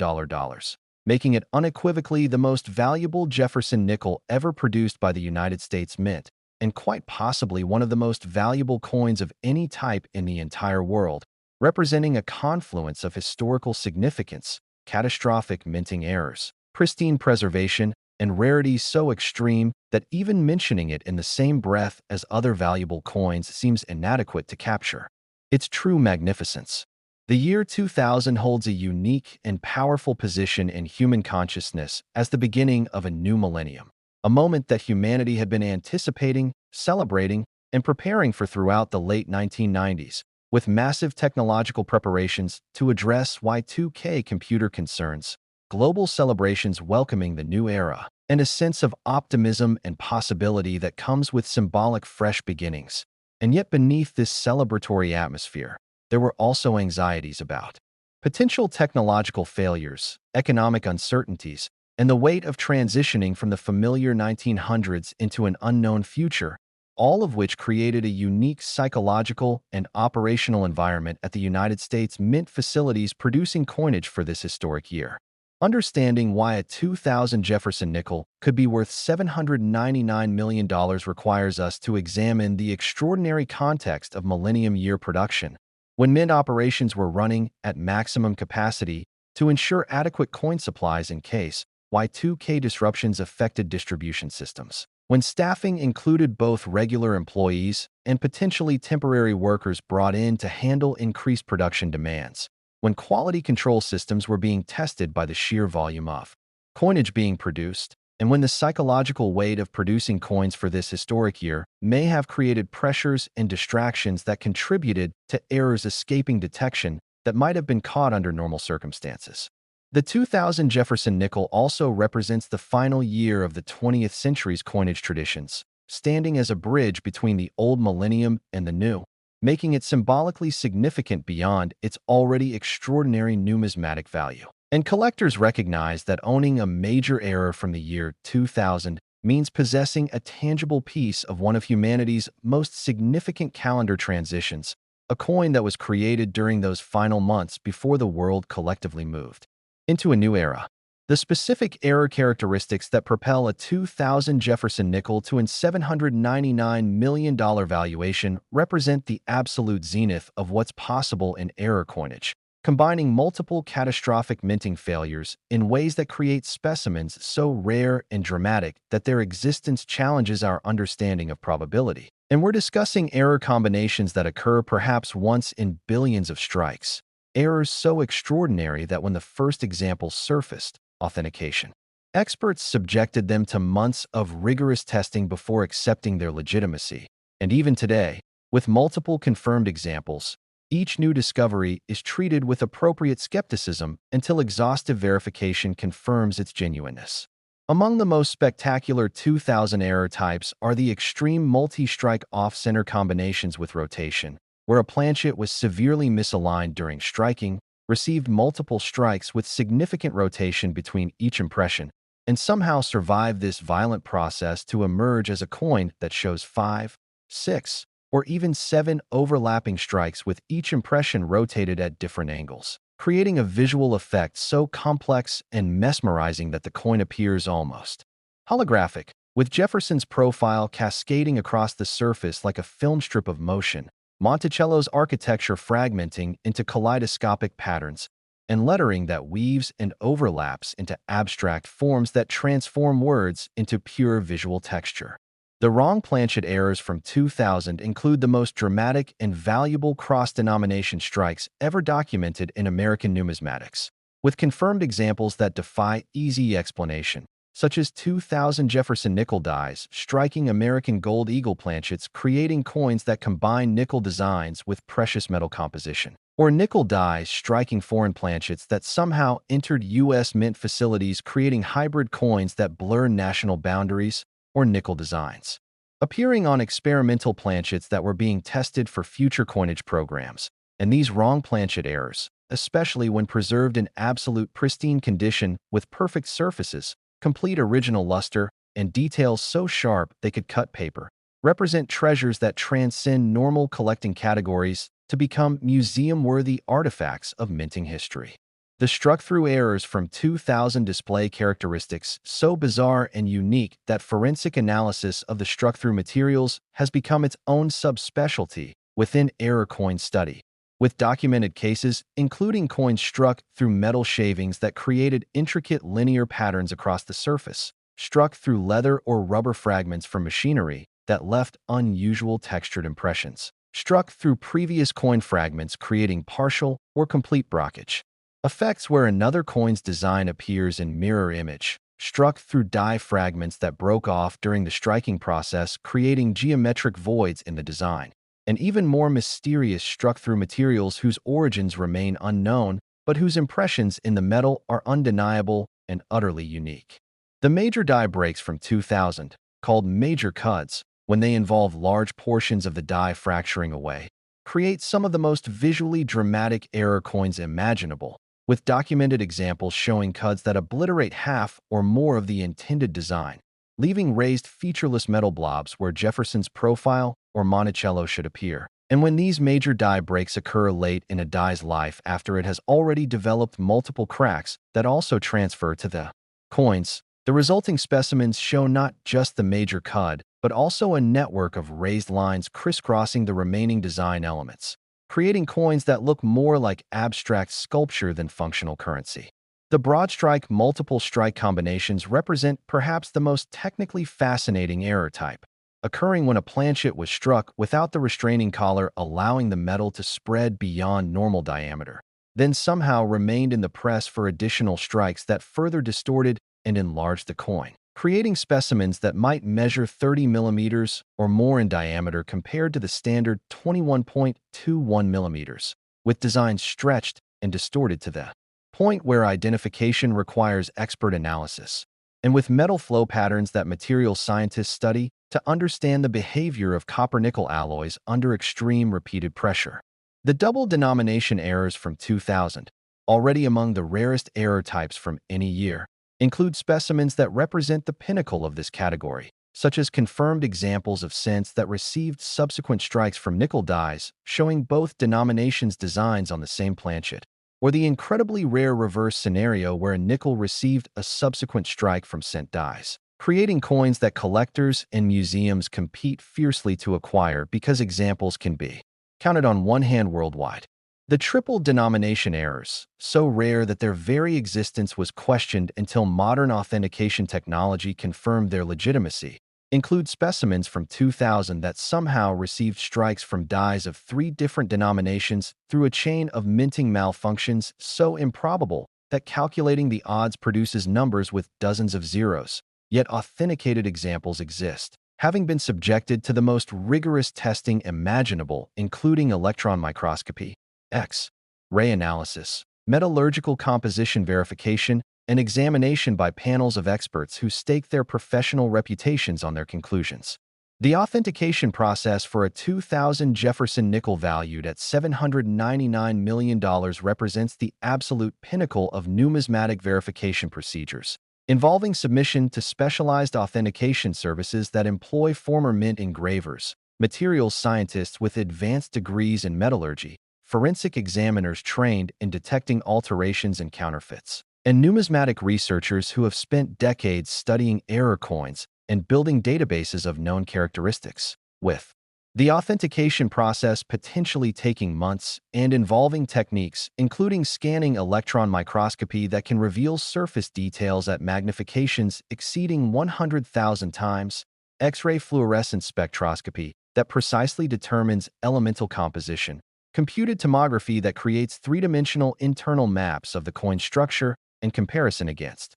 making it unequivocally the most valuable Jefferson nickel ever produced by the United States Mint, and quite possibly one of the most valuable coins of any type in the entire world, representing a confluence of historical significance, catastrophic minting errors, pristine preservation, and rarities so extreme that even mentioning it in the same breath as other valuable coins seems inadequate to capture its true magnificence. The year 2000 holds a unique and powerful position in human consciousness as the beginning of a new millennium, a moment that humanity had been anticipating, celebrating, and preparing for throughout the late 1990s, with massive technological preparations to address Y2K computer concerns, global celebrations welcoming the new era, and a sense of optimism and possibility that comes with symbolic fresh beginnings. And yet beneath this celebratory atmosphere, there were also anxieties about potential technological failures, economic uncertainties, and the weight of transitioning from the familiar 1900s into an unknown future, all of which created a unique psychological and operational environment at the United States Mint facilities producing coinage for this historic year. Understanding why a 2000 Jefferson nickel could be worth $799 million requires us to examine the extraordinary context of Millennium Year production, when mint operations were running at maximum capacity to ensure adequate coin supplies in case Y2K disruptions affected distribution systems, when staffing included both regular employees and potentially temporary workers brought in to handle increased production demands, when quality control systems were being tested by the sheer volume of coinage being produced, and when the psychological weight of producing coins for this historic year may have created pressures and distractions that contributed to errors escaping detection that might have been caught under normal circumstances. The 2000 Jefferson nickel also represents the final year of the 20th century's coinage traditions, standing as a bridge between the old millennium and the new, making it symbolically significant beyond its already extraordinary numismatic value. And collectors recognize that owning a major error from the year 2000 means possessing a tangible piece of one of humanity's most significant calendar transitions, a coin that was created during those final months before the world collectively moved into a new era. The specific error characteristics that propel a 2000 Jefferson nickel to an $799 million valuation represent the absolute zenith of what's possible in error coinage, combining multiple catastrophic minting failures in ways that create specimens so rare and dramatic that their existence challenges our understanding of probability. And we're discussing error combinations that occur perhaps once in billions of strikes, errors so extraordinary that when the first example surfaced, authentication, experts subjected them to months of rigorous testing before accepting their legitimacy. And even today, with multiple confirmed examples, each new discovery is treated with appropriate skepticism until exhaustive verification confirms its genuineness. Among the most spectacular 2000 error types are the extreme multi-strike off-center combinations with rotation, where a planchet was severely misaligned during striking, received multiple strikes with significant rotation between each impression, and somehow survived this violent process to emerge as a coin that shows 5, 6, or even 7 overlapping strikes with each impression rotated at different angles, creating a visual effect so complex and mesmerizing that the coin appears almost holographic, with Jefferson's profile cascading across the surface like a film strip of motion, Monticello's architecture fragmenting into kaleidoscopic patterns, and lettering that weaves and overlaps into abstract forms that transform words into pure visual texture. The wrong planchet errors from 2000 include the most dramatic and valuable cross-denomination strikes ever documented in American numismatics, with confirmed examples that defy easy explanation, such as 2000 Jefferson nickel dies striking American gold eagle planchets, creating coins that combine nickel designs with precious metal composition, or nickel dies striking foreign planchets that somehow entered U.S. mint facilities, creating hybrid coins that blur national boundaries, or nickel designs appearing on experimental planchets that were being tested for future coinage programs. And these wrong planchet errors, especially when preserved in absolute pristine condition with perfect surfaces, complete original luster, and details so sharp they could cut paper, represent treasures that transcend normal collecting categories to become museum-worthy artifacts of minting history. The struck-through errors from 2000 display characteristics so bizarre and unique that forensic analysis of the struck-through materials has become its own subspecialty within error coin study, with documented cases including coins struck through metal shavings that created intricate linear patterns across the surface, struck through leather or rubber fragments from machinery that left unusual textured impressions, struck through previous coin fragments creating partial or complete blockage, effects where another coin's design appears in mirror image, struck through die fragments that broke off during the striking process, creating geometric voids in the design, and even more mysterious struck-through materials whose origins remain unknown, but whose impressions in the metal are undeniable and utterly unique. The major die breaks from 2000, called major cuts, when they involve large portions of the die fracturing away, create some of the most visually dramatic error coins imaginable, with documented examples showing cuts that obliterate half or more of the intended design, leaving raised featureless metal blobs where Jefferson's profile or Monticello should appear. And when these major die breaks occur late in a die's life after it has already developed multiple cracks that also transfer to the coins, the resulting specimens show not just the major cud, but also a network of raised lines crisscrossing the remaining design elements, creating coins that look more like abstract sculpture than functional currency. The broad strike multiple strike combinations represent perhaps the most technically fascinating error type, occurring when a planchet was struck without the restraining collar allowing the metal to spread beyond normal diameter, then somehow remained in the press for additional strikes that further distorted and enlarged the coin, creating specimens that might measure 30 millimeters or more in diameter compared to the standard 21.21 millimeters, with designs stretched and distorted to the point where identification requires expert analysis, and with metal flow patterns that materials scientists study to understand the behavior of copper-nickel alloys under extreme repeated pressure. The double denomination errors from 2000, already among the rarest error types from any year, include specimens that represent the pinnacle of this category, such as confirmed examples of cents that received subsequent strikes from nickel dies, showing both denominations' designs on the same planchet, or the incredibly rare reverse scenario where a nickel received a subsequent strike from cent dies, creating coins that collectors and museums compete fiercely to acquire because examples can be counted on one hand worldwide. The triple denomination errors, so rare that their very existence was questioned until modern authentication technology confirmed their legitimacy, include specimens from 2000 that somehow received strikes from dies of 3 different denominations through a chain of minting malfunctions so improbable that calculating the odds produces numbers with dozens of zeros. Yet authenticated examples exist, having been subjected to the most rigorous testing imaginable, including electron microscopy, X-ray analysis, metallurgical composition verification, and examination by panels of experts who stake their professional reputations on their conclusions. The authentication process for a 2000 Jefferson nickel valued at $799 million represents the absolute pinnacle of numismatic verification procedures, involving submission to specialized authentication services that employ former mint engravers, materials scientists with advanced degrees in metallurgy, forensic examiners trained in detecting alterations and counterfeits, and numismatic researchers who have spent decades studying error coins and building databases of known characteristics, with the authentication process potentially taking months and involving techniques including scanning electron microscopy that can reveal surface details at magnifications exceeding 100,000 times, X-ray fluorescence spectroscopy that precisely determines elemental composition, computed tomography that creates three-dimensional internal maps of the coin structure, and comparison against